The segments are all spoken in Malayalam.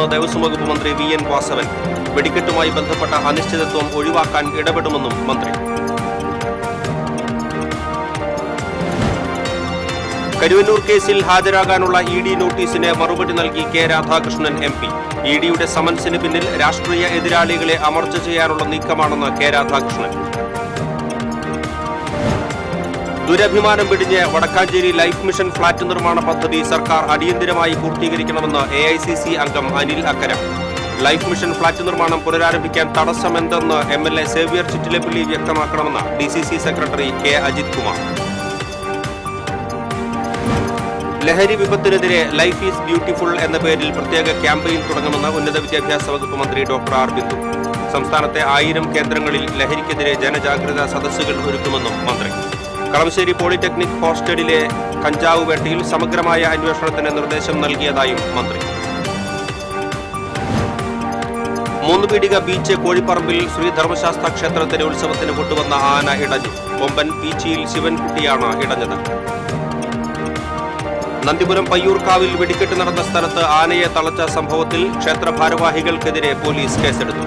നടത്തുമെന്ന് ദേവസ്വം വകുപ്പ് മന്ത്രി വി.എൻ. വാസവൻ. വെടിക്കെട്ടുമായി ബന്ധപ്പെട്ട അനിശ്ചിതത്വം ഒഴിവാക്കാൻ ഇടപെടുമെന്നും മന്ത്രി. കരുവന്നൂർ കേസിൽ ഹാജരാകാനുള്ള ഇ.ഡി. നോട്ടീസിന് മറുപടി നൽകി കെ. രാധാകൃഷ്ണൻ എം.പി. ഇ.ഡിയുടെ സമൻസിന് പിന്നിൽ രാഷ്ട്രീയ എതിരാളികളെ അമർച്ച ചെയ്യാനുള്ള നീക്കമാണെന്ന് കെ. രാധാകൃഷ്ണൻ. ദുരഭിമാനം പിടിഞ്ഞ് വടക്കാഞ്ചേരി ലൈഫ് മിഷൻ ഫ്ളാറ്റ് നിർമ്മാണ പദ്ധതി സർക്കാർ അടിയന്തരമായി പൂർത്തീകരിക്കണമെന്ന് എ.ഐ.സി.സി അംഗം Anil Akkara. Life mission flat നിർമ്മാണം പുനരാരംഭിക്കാൻ തടസ്സമെന്തെന്ന് എം.എൽ.എ. സേവ്യർ ചിറ്റിലപ്പള്ളി വ്യക്തമാക്കണമെന്ന് DCC secretary K. Ajith Kumar. ലഹരി വിപത്തിനെതിരെ ലൈഫ് ഈസ് ബ്യൂട്ടിഫുൾ എന്ന പേരിൽ പ്രത്യേക ക്യാമ്പയിൻ തുടങ്ങുമെന്ന് ഉന്നത വിദ്യാഭ്യാസ വകുപ്പ് മന്ത്രി ഡോക്ടർ ആർ ബിന്ദു. സംസ്ഥാനത്തെ 1000 കേന്ദ്രങ്ങളിൽ ലഹരിക്കെതിരെ ജനജാഗ്രതാ സദസ്സുകൾ ഒരുക്കുമെന്നും മന്ത്രി. കളമശ്ശേരി പോളിടെക്നിക് ഹോസ്റ്റലിലെ കഞ്ചാവ് വേട്ടയിൽ സമഗ്രമായ അന്വേഷണത്തിന് നിർദ്ദേശം നൽകിയതായും മന്ത്രി. മൂന്നുപീടിക ബീച്ച് കോഴിപ്പറമ്പിൽ ശ്രീധർമ്മശാസ്ത്ര ക്ഷേത്രത്തിലെ ഉത്സവത്തിന് കൊണ്ടുവന്ന ആന ഇടഞ്ഞു. കൊമ്പൻ പീച്ചിയിൽ ശിവൻകുട്ടിയാണ് ഇടഞ്ഞത്. നന്ദിപുരം പയ്യൂർക്കാവിൽ വെടിക്കെട്ട് നടന്ന സ്ഥലത്ത് ആനയെ തളച്ച സംഭവത്തിൽ ക്ഷേത്ര ഭാരവാഹികൾക്കെതിരെ പോലീസ് കേസെടുത്തു.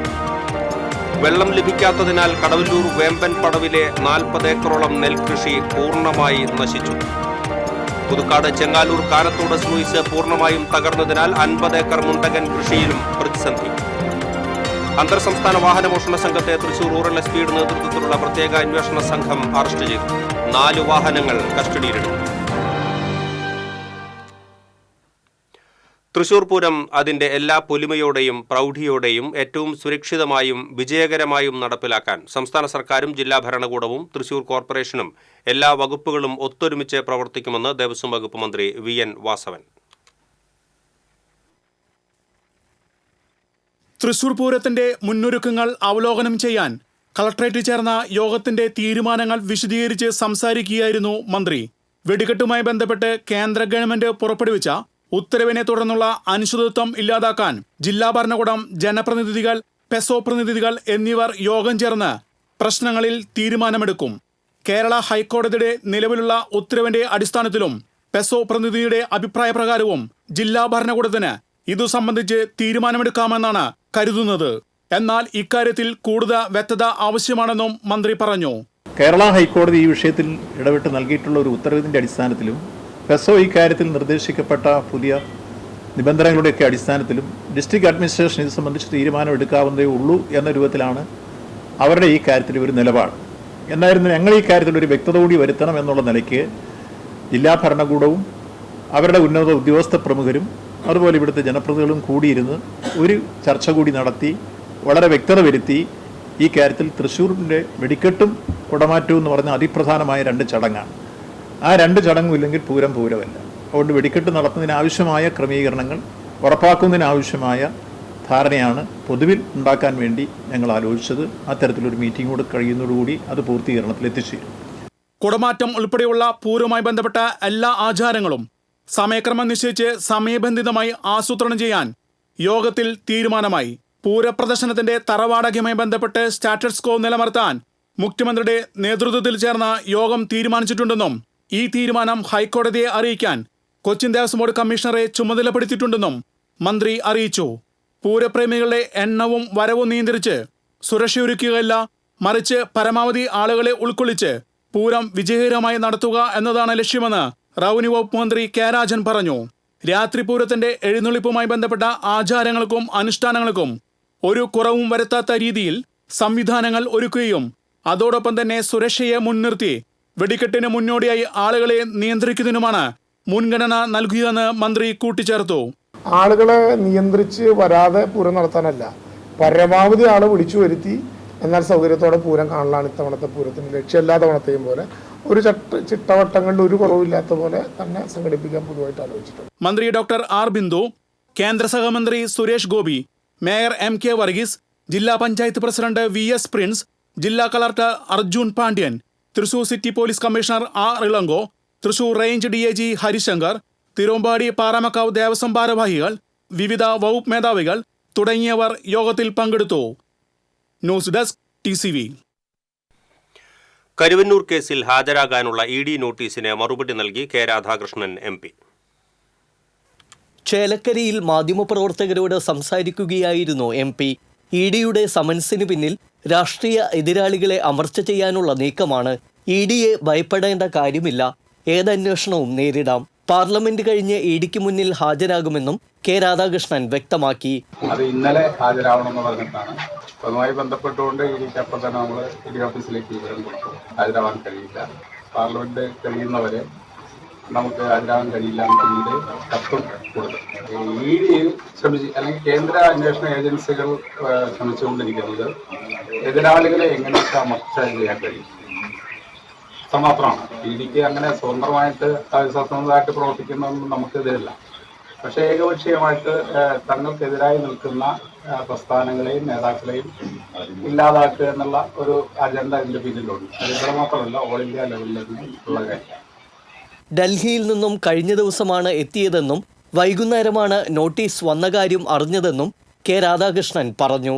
വെള്ളം ലഭിക്കാത്തതിനാൽ കടവല്ലൂർ വേമ്പൻ പടവിലെ 40 ഏക്കറോളം നെൽകൃഷി പൂർണ്ണമായി നശിച്ചു. പുതുക്കാട് ചെങ്ങാലൂർ കാനത്തോട് സ്ലൂയിസ് പൂർണ്ണമായും തകർന്നതിനാൽ 50 ഏക്കർ മുണ്ടകൻ കൃഷിയിലും പ്രതിസന്ധി. അന്തർ സംസ്ഥാന വാഹനമോഷണ സംഘത്തെ തൃശൂർ റൂറൽ എസ്.പിയുടെ നേതൃത്വത്തിലുള്ള പ്രത്യേക അന്വേഷണ സംഘം അറസ്റ്റ് ചെയ്തു. 4 വാഹനങ്ങൾ കസ്റ്റഡിയിലെടുത്തു. തൃശൂർ പൂരം അതിന്റെ എല്ലാ പൊലിമയോടെയും പ്രൗഢിയോടെയും ഏറ്റവും സുരക്ഷിതമായും വിജയകരമായും നടപ്പിലാക്കാൻ സംസ്ഥാന സർക്കാരും ജില്ലാ ഭരണകൂടവും തൃശൂർ കോർപ്പറേഷനും എല്ലാ വകുപ്പുകളും ഒത്തൊരുമിച്ച് പ്രവർത്തിക്കുമെന്ന് ദേവസ്വം വകുപ്പ് മന്ത്രി വി.എൻ. വാസവൻ. തൃശൂർ പൂരത്തിന്റെ മുന്നൊരുക്കങ്ങൾ അവലോകനം ചെയ്യാൻ കളക്ടറേറ്റിൽ ചേർന്ന യോഗത്തിന്റെ തീരുമാനങ്ങൾ വിശദീകരിച്ച് സംസാരിക്കുകയായിരുന്നു മന്ത്രി. വെടിക്കെട്ടുമായി ബന്ധപ്പെട്ട് കേന്ദ്ര ഗവൺമെന്റ് പുറപ്പെടുവിച്ച ഉത്തരവിനെ തുടർന്നുള്ള അനിശ്ചിതത്വം ഇല്ലാതാക്കാൻ ജില്ലാ ഭരണകൂടം, ജനപ്രതിനിധികൾ, പെസോ പ്രതിനിധികൾ എന്നിവർ യോഗം ചേർന്ന് പ്രശ്നങ്ങളിൽ തീരുമാനമെടുക്കും. കേരള ഹൈക്കോടതിയുടെ നിലവിലുള്ള ഉത്തരവിന്റെ അടിസ്ഥാനത്തിലും പെസോ പ്രതിനിധിയുടെ അഭിപ്രായ പ്രകാരവും ജില്ലാ ഭരണകൂടത്തിന് ഇതു സംബന്ധിച്ച് തീരുമാനമെടുക്കാമെന്നാണ് കരുതുന്നത്. എന്നാൽ ഇക്കാര്യത്തിൽ കൂടുതൽ വ്യക്തത ആവശ്യമാണെന്നും മന്ത്രി പറഞ്ഞു. കേരള ഹൈക്കോടതി ഈ വിഷയത്തിൽ ഇടപെട്ട് നൽകിയിട്ടുള്ള ഒരു ഉത്തരവിന്റെ അടിസ്ഥാനത്തിലും പെസോ ഇക്കാര്യത്തിൽ നിർദ്ദേശിക്കപ്പെട്ട പുതിയ നിബന്ധനകളുടെയൊക്കെ അടിസ്ഥാനത്തിലും ഡിസ്ട്രിക്ട് അഡ്മിനിസ്ട്രേഷൻ ഇത് സംബന്ധിച്ച് തീരുമാനമെടുക്കാവുന്നതേ ഉള്ളൂ എന്ന രൂപത്തിലാണ് അവരുടെ ഈ കാര്യത്തിൽ ഒരു നിലപാട്. എന്നായിരുന്നു ഞങ്ങൾ ഈ കാര്യത്തിൽ ഒരു വ്യക്തത കൂടി വരുത്തണം എന്നുള്ള നിലയ്ക്ക് ജില്ലാ ഭരണകൂടവും അവരുടെ ഉന്നത ഉദ്യോഗസ്ഥ പ്രമുഖരും അതുപോലെ ഇവിടുത്തെ ജനപ്രതിനിധികളും കൂടിയിരുന്ന് ഒരു ചർച്ച കൂടി നടത്തി വളരെ വ്യക്തത വരുത്തി ഈ കാര്യത്തിൽ തൃശ്ശൂരിൻ്റെ വെടിക്കെട്ടും കുടമാറ്റവും എന്ന് പറഞ്ഞ അതിപ്രധാനമായ 2 ചടങ്ങാണ്. ആ 2 ചടങ്ങും ഇല്ലെങ്കിൽ പൂരം പൂരമല്ല. അതുകൊണ്ട് വെടിക്കെട്ട് നടത്തുന്നതിനാവശ്യമായ ക്രമീകരണങ്ങൾ ഉറപ്പാക്കുന്നതിനാവശ്യമായ ധാരണയാണ് പൊതുവിൽ ഉണ്ടാക്കാൻ വേണ്ടി ഞങ്ങൾ ആലോചിച്ചത്. അത്തരത്തിലൊരു മീറ്റിംഗ് കൂടെ കഴിയുന്നതോടുകൂടി അത് പൂർത്തീകരണത്തിൽ എത്തിച്ചേരും. കുടമാറ്റം ഉൾപ്പെടെയുള്ള പൂരവുമായി ബന്ധപ്പെട്ട എല്ലാ ആചാരങ്ങളും സമയക്രമം നിശ്ചയിച്ച് സമയബന്ധിതമായി ആസൂത്രണം ചെയ്യാൻ യോഗത്തിൽ തീരുമാനമായി. പൂരപ്രദർശനത്തിന്റെ തറവാടകയുമായി ബന്ധപ്പെട്ട് സ്റ്റാറ്റസ് കോ നിലനിർത്താൻ മുഖ്യമന്ത്രിയുടെ നേതൃത്വത്തിൽ ചേർന്ന യോഗം തീരുമാനിച്ചിട്ടുണ്ടെന്നും ഈ തീരുമാനം ഹൈക്കോടതിയെ അറിയിക്കാൻ കൊച്ചിൻ ദേവസ്വം ബോർഡ് കമ്മീഷണറെ ചുമതലപ്പെടുത്തിയിട്ടുണ്ടെന്നും മന്ത്രി അറിയിച്ചു. പൂരപ്രേമികളുടെ എണ്ണവും വരവും നിയന്ത്രിച്ച് സുരക്ഷയൊരുക്കുകയല്ല, മറിച്ച് പരമാവധി ആളുകളെ ഉൾക്കൊള്ളിച്ച് പൂരം വിജയകരമായി നടത്തുക എന്നതാണ് ലക്ഷ്യമെന്ന് റവന്യൂ വകുപ്പ് മന്ത്രി കെ. രാജൻ പറഞ്ഞു. രാത്രി പൂരത്തിന്റെ എഴുന്നള്ളിപ്പുമായി ബന്ധപ്പെട്ട ആചാരങ്ങൾക്കും അനുഷ്ഠാനങ്ങൾക്കും ഒരു കുറവും വരുത്താത്ത രീതിയിൽ സംവിധാനങ്ങൾ ഒരുക്കുകയും അതോടൊപ്പം തന്നെ സുരക്ഷയെ മുൻനിർത്തി വെടിക്കെട്ടിന് മുന്നോടിയായി ആളുകളെ നിയന്ത്രിക്കുന്നതിനുമാണ് മുൻഗണന നൽകുകയെന്ന് മന്ത്രി കൂട്ടിച്ചേർത്തു. ആളുകളെ നിയന്ത്രിച്ച് വരാതെ പൂരം നടത്താനല്ല, പരമാവധി ആളെ വിളിച്ചു വരുത്തി എന്നാൽ സൗകര്യത്തോടെ പൂരം കാണലാണ് ഇത്തവണത്തെ പൂരത്തിന്റെ ലക്ഷ്യം. എല്ലാ തവണത്തെയും പോലെ ഒരു ചിട്ടവട്ടങ്ങളിൽ ഒരു കുറവില്ലാത്ത പോലെ തന്നെ സംഘടിപ്പിക്കാൻ പൊതുവായിട്ട് ആലോചിച്ചിട്ടുണ്ട്. മന്ത്രി ഡോക്ടർ ആർ ബിന്ദു, കേന്ദ്ര സഹമന്ത്രി സുരേഷ് ഗോപി, മേയർ എം.കെ. വർഗീസ്, ജില്ലാ പഞ്ചായത്ത് പ്രസിഡന്റ് വി.എസ്. പ്രിൻസ്, ജില്ലാ collector Arjun Pandian, Thrissur city police commissioner R. Elango, Thrissur range DIG Harishankar, Thiruvambadi Paramekkavu Devaswom ഭാരവാഹികൾ, വിവിധ വകുപ്പ് മേധാവികൾ തുടങ്ങിയവർ യോഗത്തിൽ പങ്കെടുത്തു. News desk TCV. കരുവന്നൂർ കേസിൽ ഹാജരാകാനുള്ള ഇ.ഡി. നോട്ടീസിന് മറുപടി നൽകി കെ. രാധാകൃഷ്ണൻ എം.പി. ചേലക്കരയിൽ മാധ്യമപ്രവർത്തകരോട് സംസാരിക്കുകയായിരുന്നു MP. EDയുടെ സമൻസിന് പിന്നിൽ രാഷ്ട്രീയ എതിരാളികളെ അമർച്ച ചെയ്യാനുള്ള നീക്കമാണ്. EDയെ ഭയപ്പെടേണ്ട കാര്യമില്ല, ഏതന്വേഷണവും നേരിടാം. പാർലമെന്റ് കഴിഞ്ഞ് EDക്ക് മുന്നിൽ ഹാജരാകുമെന്നും K. രാധാകൃഷ്ണൻ വ്യക്തമാക്കി. അത് ഇന്നലെ ഹാജരാവണമെന്ന് പറഞ്ഞിട്ടാണ്. അതുമായി ബന്ധപ്പെട്ടുകൊണ്ട് EDക്ക് അപ്പം തന്നെ നമ്മൾ ED ഓഫീസിലേക്ക് വിവരം കൊടുത്തു. ഹാജരാവാൻ കഴിയില്ല, പാർലമെന്റ് കഴിയുന്നവരെ നമുക്ക് ഹാജരാവാൻ കഴിയില്ല എന്ന് പിന്നീട് കത്തും കൊടുത്തു. ED ശ്രമിച്ച് അല്ലെങ്കിൽ കേന്ദ്ര അന്വേഷണ ഏജൻസികൾ ശ്രമിച്ചുകൊണ്ടിരിക്കുന്നത് എതിരാളികളെ എങ്ങനെയൊക്കെ അമർച്ച ചെയ്യാൻ കഴിയും മാത്രമാണ്. EDക്ക് അങ്ങനെ സ്വതന്ത്രമായിട്ട് സ്വതന്ത്രമായിട്ട് പ്രവർത്തിക്കുന്നതൊന്നും നമുക്കെതിരല്ല. പക്ഷേ ഏകപക്ഷീയമായിട്ട് തങ്ങൾക്കെതിരായി നിൽക്കുന്ന പ്രസ്ഥാനങ്ങളെയും നേതാക്കളെയും ഇല്ലാതാക്കുക എന്നുള്ള ഒരു അജണ്ട ഇതിൻ്റെ പിന്നിലുണ്ട്. അത് ഇവിടെ മാത്രമല്ല, ഓൾ ഇന്ത്യ ലെവലിൽ ഉള്ള കാര്യം. ഡൽഹിയിൽ നിന്നും കഴിഞ്ഞ ദിവസമാണ് എത്തിയതെന്നും വൈകുന്നേരമാണ് നോട്ടീസ് വന്ന കാര്യം അറിഞ്ഞതെന്നും K. രാധാകൃഷ്ണൻ പറഞ്ഞു.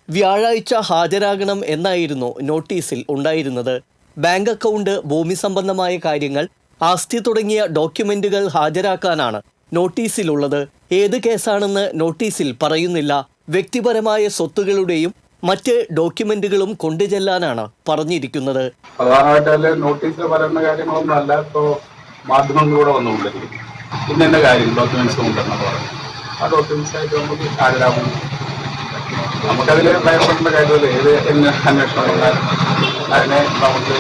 വ്യാഴാഴ്ച ഹാജരാകണം എന്നായിരുന്നു നോട്ടീസിൽ ഉണ്ടായിരുന്നത്. ബാങ്ക് അക്കൗണ്ട്, ഭൂമി സംബന്ധമായ കാര്യങ്ങൾ, ആസ്തി തുടങ്ങിയ ഡോക്യുമെന്റുകൾ ഹാജരാക്കാനാണ് നോട്ടീസിലുള്ളത്. ഏത് കേസാണെന്ന് നോട്ടീസിൽ പറയുന്നില്ല. വ്യക്തിപരമായ സ്വത്തുകളുടെയും മറ്റ് ഡോക്യുമെന്റുകളും കൊണ്ടുചെല്ലാനാണ് പറഞ്ഞിരിക്കുന്നത്. പ്രധാനമായിട്ട് നോട്ടീസിൽ പറയുന്ന കാര്യങ്ങളൊന്നും അല്ല. ഇപ്പോൾ മാധ്യമങ്ങളിലൂടെ വന്നുകൊണ്ടിരിക്കും ഇന്ന കാര്യം ഡോക്യുമെന്റ്സ് ഉണ്ടെന്ന് പറഞ്ഞു. ആ ഡോക്യുമെന്റ്സ് ആയിട്ട് നമുക്ക് ഹാജരാകും. നമുക്കതിൽ ഭയപ്പെടേണ്ട കാര്യമല്ല. ഏത് അന്വേഷണം വന്നാലും അതിനെ നമുക്ക്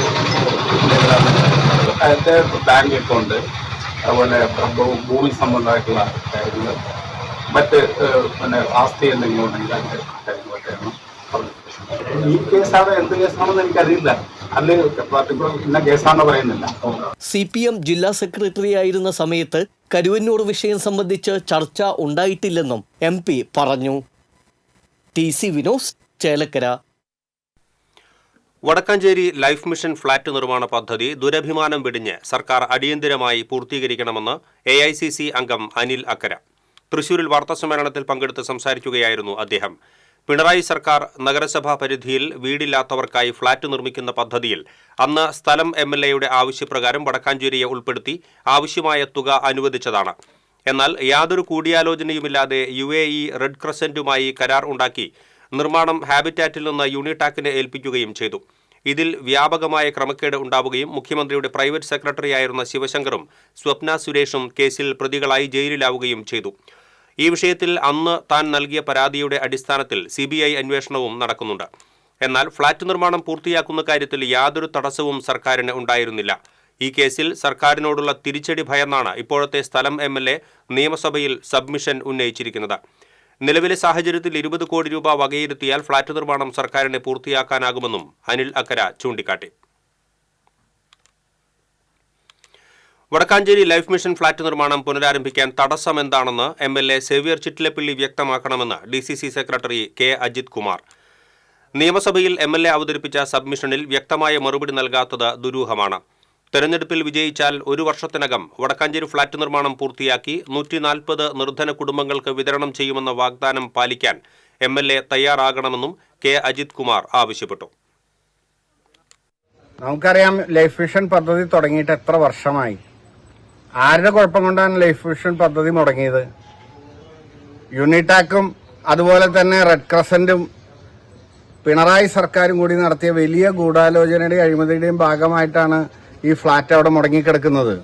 അതിൻ്റെ ബാങ്ക് അക്കൗണ്ട്, അതുപോലെ ഭൂമി സംബന്ധമായിട്ടുള്ള കാര്യങ്ങൾ, മറ്റ് ആസ്തി എന്തെങ്കിലും ഉണ്ടെങ്കിൽ അതിൻ്റെ കാര്യങ്ങളൊക്കെയാണ് പറഞ്ഞത്. ഈ കേസാണ് എന്ത് കേസാണെന്ന് എനിക്കറിയില്ല. അത് പർട്ടിക്കുലർ ഇന്ന കേസാണെന്ന് പറയുന്നില്ല. CPM ജില്ലാ സെക്രട്ടറി ആയിരുന്ന സമയത്ത് കരുവന്നൂർ വിഷയം സംബന്ധിച്ച് ചർച്ച ഉണ്ടായിട്ടില്ലെന്നും MP പറഞ്ഞു. TC Vinos, Chelakkara. Vadakkanchery life mission flat നിർമ്മാണ പദ്ധതി ദുരഭിമാനം വെടിഞ്ഞ് സർക്കാർ അടിയന്തരമായി പൂർത്തീകരിക്കണമെന്ന് AICC അംഗം അനിൽ അക്കര. തൃശൂരിൽ വാർത്താസമ്മേളനത്തിൽ പങ്കെടുത്ത് സംസാരിക്കുകയായിരുന്നു അദ്ദേഹം. പിണറായി സർക്കാർ നഗരസഭാ പരിധിയിൽ വീടില്ലാത്തവർക്കായി ഫ്ളാറ്റ് നിർമ്മിക്കുന്ന പദ്ധതിയിൽ അന്ന് സ്ഥലം MLAയുടെ ആവശ്യപ്രകാരം വടക്കാഞ്ചേരിയെ ഉൾപ്പെടുത്തി ആവശ്യമായ തുക അനുവദിച്ചതാണ്. എന്നാൽ യാതൊരു കൂടിയാലോചനയുമില്ലാതെ UAE റെഡ് ക്രസന്റുമായി കരാർ ഉണ്ടാക്കി നിർമ്മാണം ഹാബിറ്റാറ്റിൽ നിന്ന് യൂണിടാക്കിനെ ഏൽപ്പിക്കുകയും ചെയ്തു. ഇതിൽ വ്യാപകമായ ക്രമക്കേട് ഉണ്ടാവുകയും മുഖ്യമന്ത്രിയുടെ പ്രൈവറ്റ് സെക്രട്ടറിയായിരുന്ന ശിവശങ്കറും സ്വപ്ന സുരേഷും കേസിൽ പ്രതികളായി ജയിലിലാവുകയും ചെയ്തു. ഈ വിഷയത്തിൽ അന്ന് താൻ നൽകിയ പരാതിയുടെ അടിസ്ഥാനത്തിൽ CBI അന്വേഷണവും നടക്കുന്നുണ്ട്. എന്നാൽ ഫ്ളാറ്റ് നിർമ്മാണം പൂർത്തിയാക്കുന്ന കാര്യത്തിൽ യാതൊരു തടസ്സവും സർക്കാരിന് ഉണ്ടായിരുന്നില്ല. ഈ കേസിൽ സർക്കാരിനോടുള്ള തിരിച്ചടി ഭയന്നാണ് ഇപ്പോഴത്തെ സ്ഥലം MLA നിയമസഭയിൽ സബ്മിഷൻ ഉന്നയിച്ചിരിക്കുന്നത്. നിലവിലെ സാഹചര്യത്തിൽ 20 കോടി രൂപ വകയിരുത്തിയാൽ ഫ്ളാറ്റ് നിർമ്മാണം സർക്കാരിനെ പൂർത്തിയാക്കാനാകുമെന്നും അനിൽ അക്കര ചൂണ്ടിക്കാട്ടി. വടക്കാഞ്ചേരി ലൈഫ് മിഷൻ ഫ്ളാറ്റ് നിർമ്മാണം പുനരാരംഭിക്കാൻ തടസ്സമെന്താണെന്ന് MLA സേവ്യർ ചിറ്റിലപ്പള്ളി വ്യക്തമാക്കണമെന്ന് DCC secretary K. Ajith Kumar. നിയമസഭയിൽ MLA അവതരിപ്പിച്ച സബ്മിഷനിൽ വ്യക്തമായ മറുപടി നൽകാത്തത് ദുരൂഹമാണ്. തെരഞ്ഞെടുപ്പിൽ വിജയിച്ചാൽ 1 വർഷത്തിനകം വടക്കാഞ്ചേരി ഫ്ളാറ്റ് നിർമ്മാണം പൂർത്തിയാക്കി 140 നിർധന കുടുംബങ്ങൾക്ക് വിതരണം ചെയ്യുമെന്ന വാഗ്ദാനം പാലിക്കാൻ MLA തയ്യാറാകണമെന്നും K. അജിത് കുമാർ ആവശ്യപ്പെട്ടു. നമുക്കറിയാം, ലൈഫ് മിഷൻ പദ്ധതി തുടങ്ങിയിട്ട് എത്ര വർഷമായി. ആരുടെ കുഴപ്പം കൊണ്ടാണ് ലൈഫ് മിഷൻ പദ്ധതി മുടങ്ങിയത്? യൂണിടാക്കും അതുപോലെ തന്നെ റെഡ് ക്രസന്റും പിണറായി സർക്കാരും കൂടി നടത്തിയ വലിയ ഗൂഢാലോചനയുടെയും അഴിമതിയുടെയും ഭാഗമായിട്ടാണ് ഈ ഫ്ളാറ്റ് അവിടെ മുടങ്ങിക്കിടക്കുന്നത്.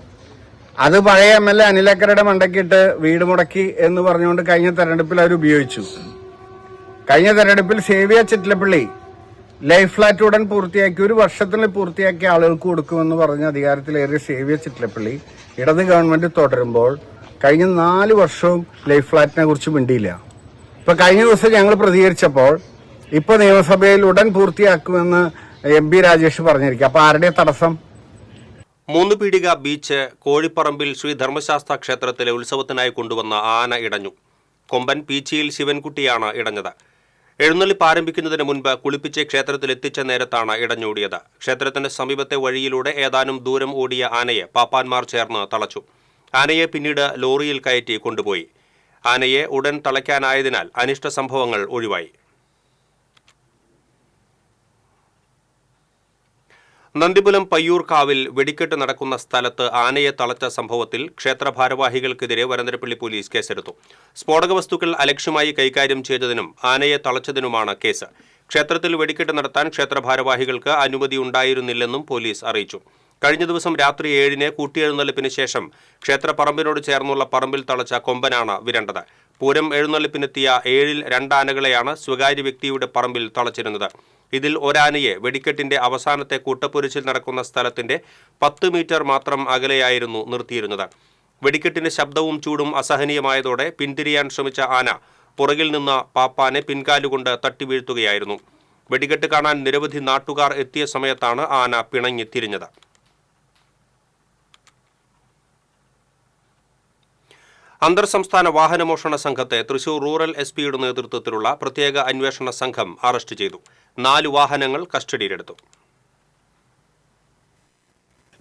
അത് പഴയ MLA അനിലക്കരയുടെ മണ്ടക്കിട്ട് വീട് മുടക്കി എന്ന് പറഞ്ഞുകൊണ്ട് കഴിഞ്ഞ തെരഞ്ഞെടുപ്പിൽ അവർ ഉപയോഗിച്ചു. കഴിഞ്ഞ തെരഞ്ഞെടുപ്പിൽ സേവ്യർ ചിറ്റിലപ്പള്ളി ലൈഫ് ഫ്ളാറ്റ് ഉടൻ പൂർത്തിയാക്കി 1 വർഷത്തിനുള്ളിൽ പൂർത്തിയാക്കിയ ആളുകൾക്ക് കൊടുക്കുമെന്ന് പറഞ്ഞ് അധികാരത്തിലേറിയ സേവ്യർ ചിറ്റിലപ്പള്ളി ഇടത് ഗവൺമെന്റ് തുടരുമ്പോൾ കഴിഞ്ഞ 4 വർഷവും ലൈഫ് ഫ്ളാറ്റിനെ കുറിച്ച് മിണ്ടിയില്ല. ഇപ്പൊ കഴിഞ്ഞ ദിവസം ഞങ്ങൾ പ്രതികരിച്ചപ്പോൾ ഇപ്പൊ നിയമസഭയിൽ ഉടൻ പൂർത്തിയാക്കുമെന്ന് MP രാജേഷ് പറഞ്ഞിരിക്കും. അപ്പൊ ആരുടെ തടസ്സം? 3 പീടിക ബീച്ച് കോഴിപ്പറമ്പിൽ ശ്രീ ധർമ്മശാസ്ത്ര ക്ഷേത്രത്തിലെ ഉത്സവത്തിനായി കൊണ്ടുവന്ന ആന ഇടഞ്ഞു. കൊമ്പൻ പീച്ചിയിൽ ശിവൻകുട്ടിയാണ് ഇടഞ്ഞത്. എഴുന്നള്ളിപ്പ് ആരംഭിക്കുന്നതിന് മുൻപ് കുളിപ്പിച്ച് ക്ഷേത്രത്തിലെത്തിച്ച നേരത്താണ് ഇടഞ്ഞോടിയത്. ക്ഷേത്രത്തിന്റെ സമീപത്തെ വഴിയിലൂടെ ഏതാനും ദൂരം ഓടിയ ആനയെ പാപ്പാന്മാർ ചേർന്ന് തളച്ചു. ആനയെ പിന്നീട് ലോറിയിൽ കയറ്റി കൊണ്ടുപോയി. ആനയെ ഉടൻ തളയ്ക്കാനായതിനാൽ അനിഷ്ട സംഭവങ്ങൾ ഒഴിവായി. നന്ദിപുലം പയ്യൂർക്കാവിൽ വെടിക്കെട്ട് നടക്കുന്ന സ്ഥലത്ത് ആനയെ തളച്ച സംഭവത്തിൽ ക്ഷേത്ര ഭാരവാഹികൾക്കെതിരെ വരന്തരപ്പള്ളി പോലീസ് കേസെടുത്തു. സ്ഫോടക വസ്തുക്കൾ അലക്ഷ്യമായി കൈകാര്യം ചെയ്തതിനും ആനയെ തളച്ചതിനുമാണ് കേസ്. ക്ഷേത്രത്തിൽ വെടിക്കെട്ട് നടത്താൻ ക്ഷേത്ര ഭാരവാഹികൾക്ക് അനുമതി ഉണ്ടായിരുന്നില്ലെന്നും പോലീസ് അറിയിച്ചു. കഴിഞ്ഞ ദിവസം രാത്രി 7-ന് കൂട്ടിയെഴുന്നള്ളിപ്പിന് ശേഷം ക്ഷേത്രപ്പറമ്പിനോട് ചേർന്നുള്ള പറമ്പിൽ തളച്ച കൊമ്പനാണ് വിരണ്ടത്. പൂരം എഴുന്നള്ളിപ്പിനെത്തിയ 7-ൽ 2 ആനകളെയാണ് സ്വകാര്യ വ്യക്തിയുടെ പറമ്പിൽ തളച്ചിരുന്നത്. ഇതിൽ ഒരാനയെ വെടിക്കെട്ടിന്റെ അവസാനത്തെ കൂട്ടപ്പൊരിച്ചിൽ നടക്കുന്ന സ്ഥലത്തിന്റെ 10 മീറ്റർ മാത്രം അകലെയായിരുന്നു നിർത്തിയിരുന്നത്. വെടിക്കെട്ടിന്റെ ശബ്ദവും ചൂടും അസഹനീയമായതോടെ പിന്തിരിയാൻ ശ്രമിച്ച ആന പുറകിൽ നിന്ന് പാപ്പാനെ പിൻകാലുകൊണ്ട് തട്ടി വീഴ്ത്തുകയായിരുന്നു. വെടിക്കെട്ട് കാണാൻ നിരവധി നാട്ടുകാർ എത്തിയ സമയത്താണ് ആന പിണങ്ങി തിരിഞ്ഞത്. അന്തർ സംസ്ഥാന വാഹനമോഷണ സംഘത്തെ തൃശൂർ റൂറൽ SP-യുടെ നേതൃത്വത്തിലുള്ള പ്രത്യേക അന്വേഷണ സംഘം അറസ്റ്റ് ചെയ്തു. 4 വാഹനങ്ങൾ കസ്റ്റഡിയിലെടുത്തു.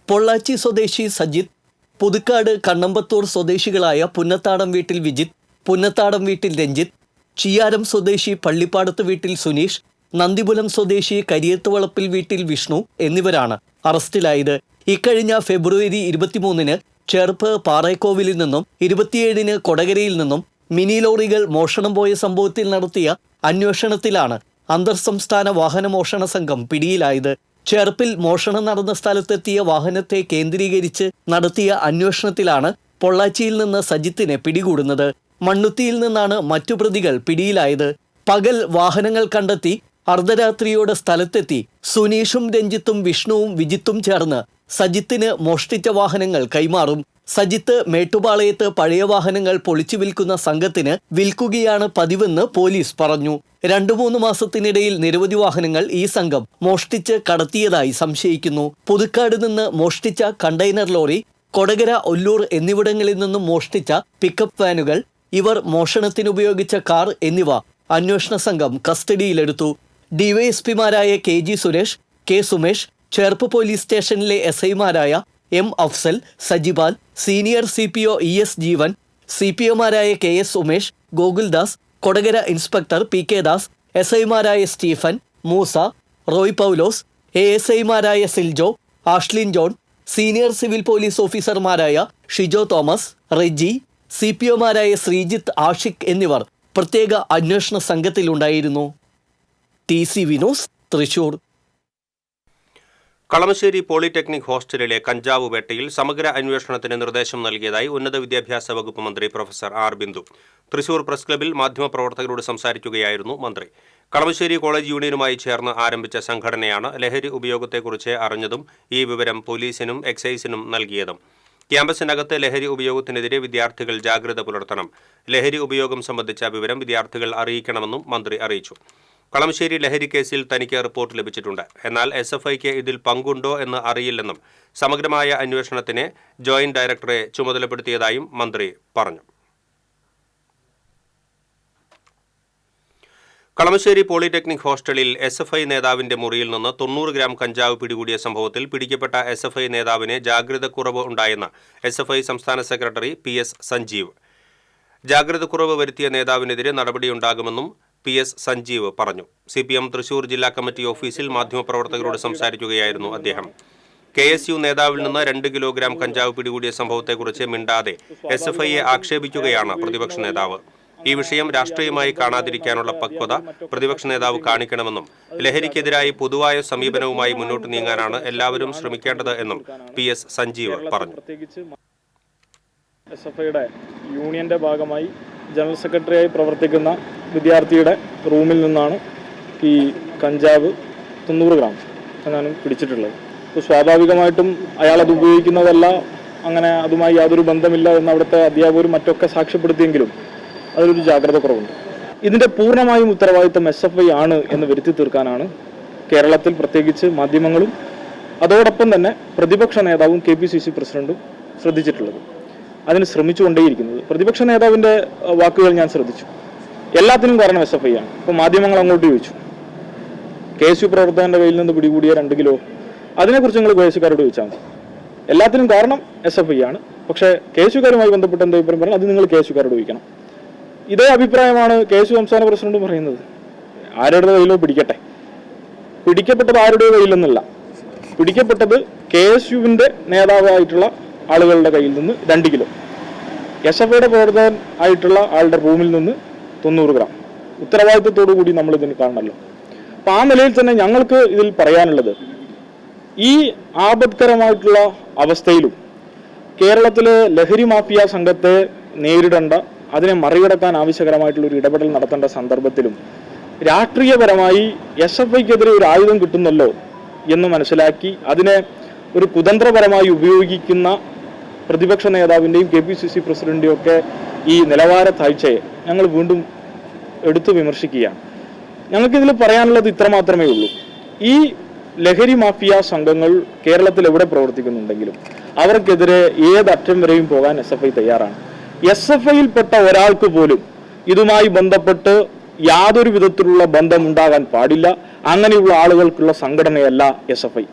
പൊള്ളാച്ചി സ്വദേശി സജിത്ത്, പുതുക്കാട് കണ്ണമ്പത്തൂർ സ്വദേശികളായ പുന്നത്താടം വീട്ടിൽ വിജിത്ത്, പുന്നത്താടം വീട്ടിൽ രഞ്ജിത്ത്, ചിയാരം സ്വദേശി പള്ളിപ്പാടത്ത് വീട്ടിൽ സുനീഷ്, നന്ദിപുലം സ്വദേശി കരിയത്തുവളപ്പിൽ വീട്ടിൽ വിഷ്ണു എന്നിവരാണ് അറസ്റ്റിലായത്. ഇക്കഴിഞ്ഞ ഫെബ്രുവരി 23-ന് ചേർപ്പ് പാറേക്കോവിലിൽ നിന്നും 27-ന് കൊടകരയിൽ നിന്നും മിനി ലോറികൾ മോഷണം പോയ സംഭവത്തിൽ നടത്തിയ അന്വേഷണത്തിലാണ് അന്തർ സംസ്ഥാന വാഹനമോഷണ സംഘം പിടിയിലായത്. ചേർപ്പിൽ മോഷണം നടന്ന സ്ഥലത്തെത്തിയ വാഹനത്തെ കേന്ദ്രീകരിച്ച് നടത്തിയ അന്വേഷണത്തിലാണ് പൊള്ളാച്ചിയിൽ നിന്ന് സജിത്തിനെ പിടികൂടുന്നത്. മണ്ണുത്തിയിൽ നിന്നാണ് മറ്റു പ്രതികൾ പിടിയിലായത്. പകൽ വാഹനങ്ങൾ കണ്ടെത്തി അർദ്ധരാത്രിയോടെ സ്ഥലത്തെത്തി സുനീഷും രഞ്ജിത്തും വിഷ്ണുവും വിജിത്തും ചേർന്ന് സജിത്തിന് മോഷ്ടിച്ച വാഹനങ്ങൾ കൈമാറും. സജിത്ത് മേട്ടുപാളയത്ത് പഴയ വാഹനങ്ങൾ പൊളിച്ചു വിൽക്കുന്ന സംഘത്തിന് വിൽക്കുകയാണ് പതിവെന്ന് പോലീസ് പറഞ്ഞു. 2-3 മാസത്തിനിടയിൽ നിരവധി വാഹനങ്ങൾ ഈ സംഘം മോഷ്ടിച്ച് കടത്തിയതായി സംശയിക്കുന്നു. പുതുക്കാട് നിന്ന് മോഷ്ടിച്ച കണ്ടെയ്നർ ലോറി, കൊടകര, ഒല്ലൂർ എന്നിവിടങ്ങളിൽ നിന്നും മോഷ്ടിച്ച പിക്കപ്പ് വാനുകൾ, ഇവർ മോഷണത്തിനുപയോഗിച്ച കാർ എന്നിവ അന്വേഷണ സംഘം കസ്റ്റഡിയിലെടുത്തു. ഡിവൈഎസ്പിമാരായ KG Suresh, K Sumesh, Cherpu police സ്റ്റേഷനിലെ SI-മാരായ M Afsal, Sajipal, senior CPO ES Jeevan, CPOമാരായ KS Umesh, Gokuldas, Kodakara inspector PK Das, SI-മാരായ സ്റ്റീഫൻ, മൂസ, റോയ് പൗലോസ്, ASI-മാരായ Siljo, Ashlin John, senior civil police ഓഫീസർമാരായ ഷിജോ തോമസ്, റെജി, CPOമാരായ ശ്രീജിത്ത്, ആഷിഖ് എന്നിവർ പ്രത്യേക അന്വേഷണ സംഘത്തിലുണ്ടായിരുന്നു. TC വിനോസ്, തൃശൂർ. കളമശ്ശേരി പോളിടെക്നിക് ഹോസ്റ്റലിലെ കഞ്ചാവ് വേട്ടയിൽ സമഗ്ര അന്വേഷണത്തിന് നിർദ്ദേശം നൽകിയതായി ഉന്നത വിദ്യാഭ്യാസ വകുപ്പ് മന്ത്രി professor R. Bindu. Thrissur press ക്ലബ്ബിൽ മാധ്യമപ്രവർത്തകരോട് സംസാരിക്കുകയായിരുന്നു മന്ത്രി. കളമശ്ശേരി കോളേജ് യൂണിയനുമായി ചേർന്ന് ആരംഭിച്ച സംഘടനയാണ് ലഹരി ഉപയോഗത്തെക്കുറിച്ച് അറിഞ്ഞതും ഈ വിവരം പോലീസിനും എക്സൈസിനും നൽകിയതും. ക്യാമ്പസിനകത്ത് ലഹരി ഉപയോഗത്തിനെതിരെ വിദ്യാർത്ഥികൾ ജാഗ്രത പുലർത്തണം. ലഹരി ഉപയോഗം സംബന്ധിച്ച വിവരം വിദ്യാർത്ഥികൾ അറിയിക്കണമെന്നും മന്ത്രി അറിയിച്ചു. കളമശ്ശേരി ലഹരി കേസിൽ തനിക്ക് റിപ്പോർട്ട് ലഭിച്ചിട്ടുണ്ട്. എന്നാൽ SFIക്ക് ഇതിൽ പങ്കുണ്ടോ എന്ന് അറിയില്ലെന്നും സമഗ്രമായ അന്വേഷണത്തിന് ജോയിന്റ് ഡയറക്ടറെ ചുമതലപ്പെടുത്തിയതായും മന്ത്രി പറഞ്ഞു. കളമശ്ശേരി പോളിടെക്നിക് ഹോസ്റ്റലിൽ SFI നേതാവിന്റെ മുറിയിൽ നിന്ന് 90 ഗ്രാം കഞ്ചാവ് പിടികൂടിയ സംഭവത്തിൽ പിടിക്കപ്പെട്ട SFI നേതാവിന് ജാഗ്രതക്കുറവ് ഉണ്ടായെന്ന് SFI സംസ്ഥാന സെക്രട്ടറി PS സഞ്ജീവ്. ജാഗ്രതക്കുറവ് വരുത്തിയ നേതാവിനെതിരെ നടപടിയുണ്ടാകുമെന്നും PS സഞ്ജീവ് പറഞ്ഞു. CPM തൃശൂർ ജില്ലാ കമ്മിറ്റി ഓഫീസിൽ മാധ്യമപ്രവർത്തകരോട് സംസാരിക്കുകയായിരുന്നു അദ്ദേഹം. KSU നേതാവിൽ നിന്ന് 2 കിലോഗ്രാം കഞ്ചാവ് പിടികൂടിയ സംഭവത്തെക്കുറിച്ച് മിണ്ടാതെ SFIയെ ആക്ഷേപിക്കുകയാണ് പ്രതിപക്ഷ നേതാവ്. ഈ വിഷയം രാഷ്ട്രീയമായി കാണാതിരിക്കാനുള്ള പക്വത പ്രതിപക്ഷ നേതാവ് കാണിക്കണമെന്നും ലഹരിക്കെതിരായി പൊതുവായ സമീപനവുമായി മുന്നോട്ട് നീങ്ങാനാണ് എല്ലാവരും ശ്രമിക്കേണ്ടത് എന്നും PS സഞ്ജീവ് പറഞ്ഞു. SFIയുടെ യൂണിയന്റെ ഭാഗമായി ജനറൽ സെക്രട്ടറിയായി പ്രവർത്തിക്കുന്ന വിദ്യാർത്ഥിയുടെ റൂമിൽ നിന്നാണ് ഈ കഞ്ചാവ് 90 ഗ്രാം എന്നാണ് പിടിച്ചിട്ടുള്ളത്. അപ്പോൾ സ്വാഭാവികമായിട്ടും അയാൾ അത് ഉപയോഗിക്കുന്നതല്ല, അങ്ങനെ അതുമായി യാതൊരു ബന്ധമില്ല എന്ന് അവിടുത്തെ അധ്യാപകരും മറ്റൊക്കെ സാക്ഷ്യപ്പെടുത്തിയെങ്കിലും അതിലൊരു ജാഗ്രത കുറവുണ്ട്. ഇതിൻ്റെ പൂർണ്ണമായും ഉത്തരവാദിത്വം SFI ആണ് എന്ന് വരുത്തി തീർക്കാനാണ് കേരളത്തിൽ പ്രത്യേകിച്ച് മാധ്യമങ്ങളും അതോടൊപ്പം തന്നെ പ്രതിപക്ഷ നേതാവും KPCC പ്രസിഡന്റും ശ്രദ്ധിച്ചിട്ടുള്ളത്. അതിന് ശ്രമിച്ചുകൊണ്ടേയിരിക്കുന്നത്. പ്രതിപക്ഷ നേതാവിൻ്റെ വാക്കുകൾ ഞാൻ ശ്രദ്ധിച്ചു. എല്ലാത്തിനും കാരണം SFI ആണ്. ഇപ്പോൾ മാധ്യമങ്ങൾ അങ്ങോട്ട് ചോദിച്ചു, KSU പ്രവർത്തകന്റെ കയ്യിൽ നിന്ന് പിടികൂടിയ 2 കിലോ, അതിനെക്കുറിച്ച് നിങ്ങൾ KSUക്കാരോട് ചോദിച്ചാൽ മതി. എല്ലാത്തിനും കാരണം SFI ആണ്. പക്ഷേ KSUക്കാരുമായി ബന്ധപ്പെട്ട് എന്താ അഭിപ്രായം പറഞ്ഞാൽ അത് നിങ്ങൾ KSUക്കാരോട് ചോദിക്കണം. ഇതേ അഭിപ്രായമാണ് KSU സംസ്ഥാന പ്രസിഡന്റ് പറയുന്നത്. ആരുടെ കയ്യിലോ പിടിക്കട്ടെ, പിടിക്കപ്പെട്ടത് ആരുടെ കയ്യിലെന്നല്ല, പിടിക്കപ്പെട്ടത് KSUവിൻ്റെ നേതാവായിട്ടുള്ള ആളുകളുടെ കയ്യിൽ നിന്ന് 2 കിലോ, SFIയുടെ പ്രവർത്തകൻ ആയിട്ടുള്ള ആളുടെ റൂമിൽ നിന്ന് 90 ഗ്രാം. ഉത്തരവാദിത്വത്തോടു കൂടി നമ്മൾ ഇതിന് കാണണമല്ലോ. അപ്പം ആ നിലയിൽ തന്നെ ഞങ്ങൾക്ക് ഇതിൽ പറയാനുള്ളത്, ഈ ആപത്കരമായിട്ടുള്ള അവസ്ഥയിലും കേരളത്തിലെ ലഹരി മാഫിയ സംഘത്തെ നേരിടേണ്ട, അതിനെ മറികടക്കാൻ ആവശ്യകരമായിട്ടുള്ള ഒരു ഇടപെടൽ നടത്തേണ്ട സന്ദർഭത്തിലും രാഷ്ട്രീയപരമായി SFIക്കെതിരെ ഒരു ആയുധം കിട്ടുന്നല്ലോ എന്ന് മനസ്സിലാക്കി അതിനെ ഒരു കുതന്ത്രപരമായി ഉപയോഗിക്കുന്ന പ്രതിപക്ഷ നേതാവിൻ്റെയും KPCC പ്രസിഡന്റിൻ്റെയും ഒക്കെ ഈ നിലവാര താഴ്ചയെ ഞങ്ങൾ വീണ്ടും എടുത്തു വിമർശിക്കുകയാണ്. ഞങ്ങൾക്കിതിൽ പറയാനുള്ളത് ഇത്ര മാത്രമേ ഉള്ളൂ. ഈ ലഹരി മാഫിയ സംഘങ്ങൾ കേരളത്തിൽ എവിടെ പ്രവർത്തിക്കുന്നുണ്ടെങ്കിലും അവർക്കെതിരെ ഏതറ്റം വരെയും പോകാൻ SFI തയ്യാറാണ്. SFIയിൽപ്പെട്ട ഒരാൾക്ക് പോലും ഇതുമായി ബന്ധപ്പെട്ട് യാതൊരു വിധത്തിലുള്ള ബന്ധമുണ്ടാകാൻ പാടില്ല. അങ്ങനെയുള്ള ആളുകൾക്കുള്ള സംഘടനയല്ല SFI.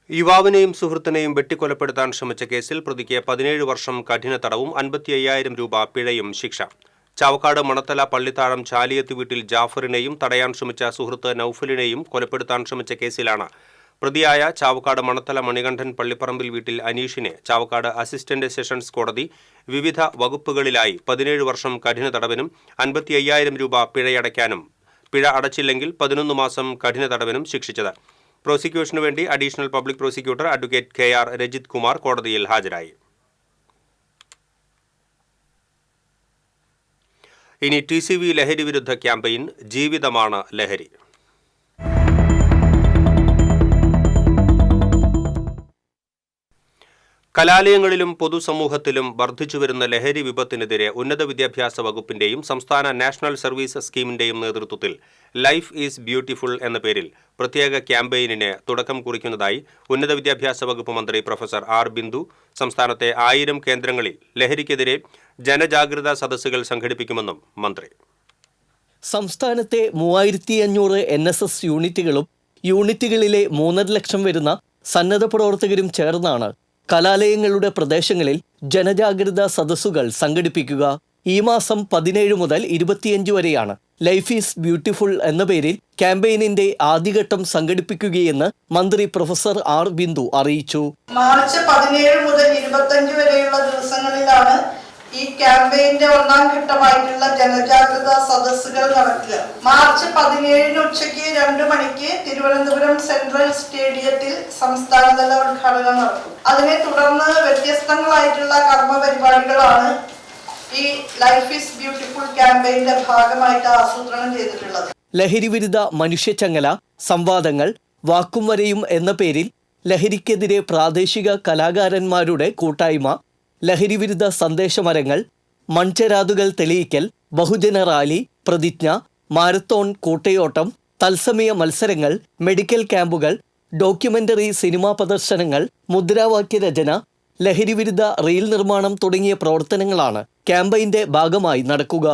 യുവാവിനെയും സുഹൃത്തിനെയും വെട്ടിക്കൊലപ്പെടുത്താൻ ശ്രമിച്ച കേസിൽ പ്രതിക്ക് 17 വർഷം കഠിന തടവും 55,000 രൂപ പിഴയും ശിക്ഷ. ചാവക്കാട് മണത്തല പള്ളിത്താഴം ചാലിയത്ത് വീട്ടിൽ ജാഫറിനെയും തടയാൻ ശ്രമിച്ച സുഹൃത്ത് നൌഫലിനെയും കൊലപ്പെടുത്താൻ ശ്രമിച്ച കേസിലാണ് പ്രതിയായ ചാവക്കാട് മണത്തല മണികണ്ഠൻ പള്ളിപ്പറമ്പിൽ വീട്ടിൽ അനീഷിനെ ചാവക്കാട് അസിസ്റ്റന്റ് സെഷൻസ് കോടതി വിവിധ വകുപ്പുകളിലായി 17 വർഷം കഠിന തടവിനും 55,000 രൂപ പിഴയടയ്ക്കാനും പിഴ അടച്ചില്ലെങ്കിൽ 11 മാസം കഠിന തടവിനും ശിക്ഷിച്ചത്. പ്രോസിക്യൂഷനു വേണ്ടി additional public prosecutor advocate KR Rajith Kumar കോടതിയിൽ ഹാജരായി. ഇനി TCV ലഹരി വിരുദ്ധ ക്യാമ്പയിൻ ജീവിതമാണ് ലഹരി. കലാലയങ്ങളിലും പൊതുസമൂഹത്തിലും വർദ്ധിച്ചുവരുന്ന ലഹരി വിപത്തിനെതിരെ ഉന്നത വിദ്യാഭ്യാസ വകുപ്പിന്റെയും സംസ്ഥാന നാഷണൽ സർവീസ് സ്കീമിന്റെയും നേതൃത്വത്തിൽ ലൈഫ് ഈസ് ബ്യൂട്ടിഫുൾ എന്ന പേരിൽ പ്രത്യേക ക്യാമ്പയിനിന് തുടക്കം കുറിക്കുന്നതായി ഉന്നത വിദ്യാഭ്യാസ വകുപ്പ് മന്ത്രി പ്രൊഫസർ R. ബിന്ദു സംസ്ഥാനത്തെ 1000 കേന്ദ്രങ്ങളിൽ ലഹരിക്കെതിരെ ജനജാഗ്രതാ സദസ്സുകൾ സംഘടിപ്പിക്കുമെന്നും മന്ത്രി. സംസ്ഥാനത്തെ 3500 NSS യൂണിറ്റുകളും യൂണിറ്റുകളിലെ 3.5 ലക്ഷം വരുന്ന സന്നദ്ധ പ്രവർത്തകരും ചേർന്നാണ് കലാലയങ്ങളുടെ പ്രദേശങ്ങളിൽ ജനജാഗ്രതാ സദസ്സുകൾ സംഘടിപ്പിക്കുക. ഈ മാസം 17 മുതൽ 25 വരെയാണ് ലൈഫ് ഈസ് ബ്യൂട്ടിഫുൾ എന്ന പേരിൽ ക്യാമ്പയിനിന്റെ ആദ്യഘട്ടം സംഘടിപ്പിക്കുകയെന്ന് മന്ത്രി പ്രൊഫസർ R. ബിന്ദു അറിയിച്ചു. മാർച്ച് 17 മുതൽ 25 വരെയുള്ള ദിവസങ്ങളിലാണ് ഈ ക്യാമ്പയിന്റെ 1ാം ഘട്ടമായിട്ടുള്ള ജനജാഗ്രതാ സദസ്സുകൾ നടക്കുക. മാർച്ച് 17 ഉച്ചയ്ക്ക് 2 മണിക്ക് തിരുവനന്തപുരം സെൻട്രൽ സ്റ്റേഡിയത്തിൽ സംസ്ഥാനതല ഉദ്ഘാടനം നടക്കും. അതിനെ തുടർന്ന് വ്യത്യസ്തങ്ങളായിട്ടുള്ള കർമ്മ പരിപാടികളാണ് ഈ ലൈഫ് ഈസ് ബ്യൂട്ടിഫുൾ ക്യാമ്പയിന്റെ ഭാഗമായിട്ട് ആസൂത്രണം ചെയ്തിട്ടുള്ളത്. ലഹരി വിരുദ്ധ മനുഷ്യച്ചങ്ങല, സംവാദങ്ങൾ, വാക്കും വരെയും എന്ന പേരിൽ ലഹരിക്കെതിരെ പ്രാദേശിക കലാകാരന്മാരുടെ കൂട്ടായ്മ, ലഹരി വിരുദ്ധ സന്ദേശമരങ്ങൾ, മൺചെരാതുകൾ തെളിയിക്കൽ, ബഹുജന റാലി, പ്രതിജ്ഞ, മാരത്തോൺ, കൂട്ടയോട്ടം, തത്സമയ മത്സരങ്ങൾ, മെഡിക്കൽ ക്യാമ്പുകൾ, ഡോക്യുമെന്ററി സിനിമാ പ്രദർശനങ്ങൾ, മുദ്രാവാക്യ രചന, ലഹരി വിരുദ്ധ റീൽ നിർമ്മാണം തുടങ്ങിയ പ്രവർത്തനങ്ങളാണ് ക്യാമ്പയിന്റെ ഭാഗമായി നടക്കുക.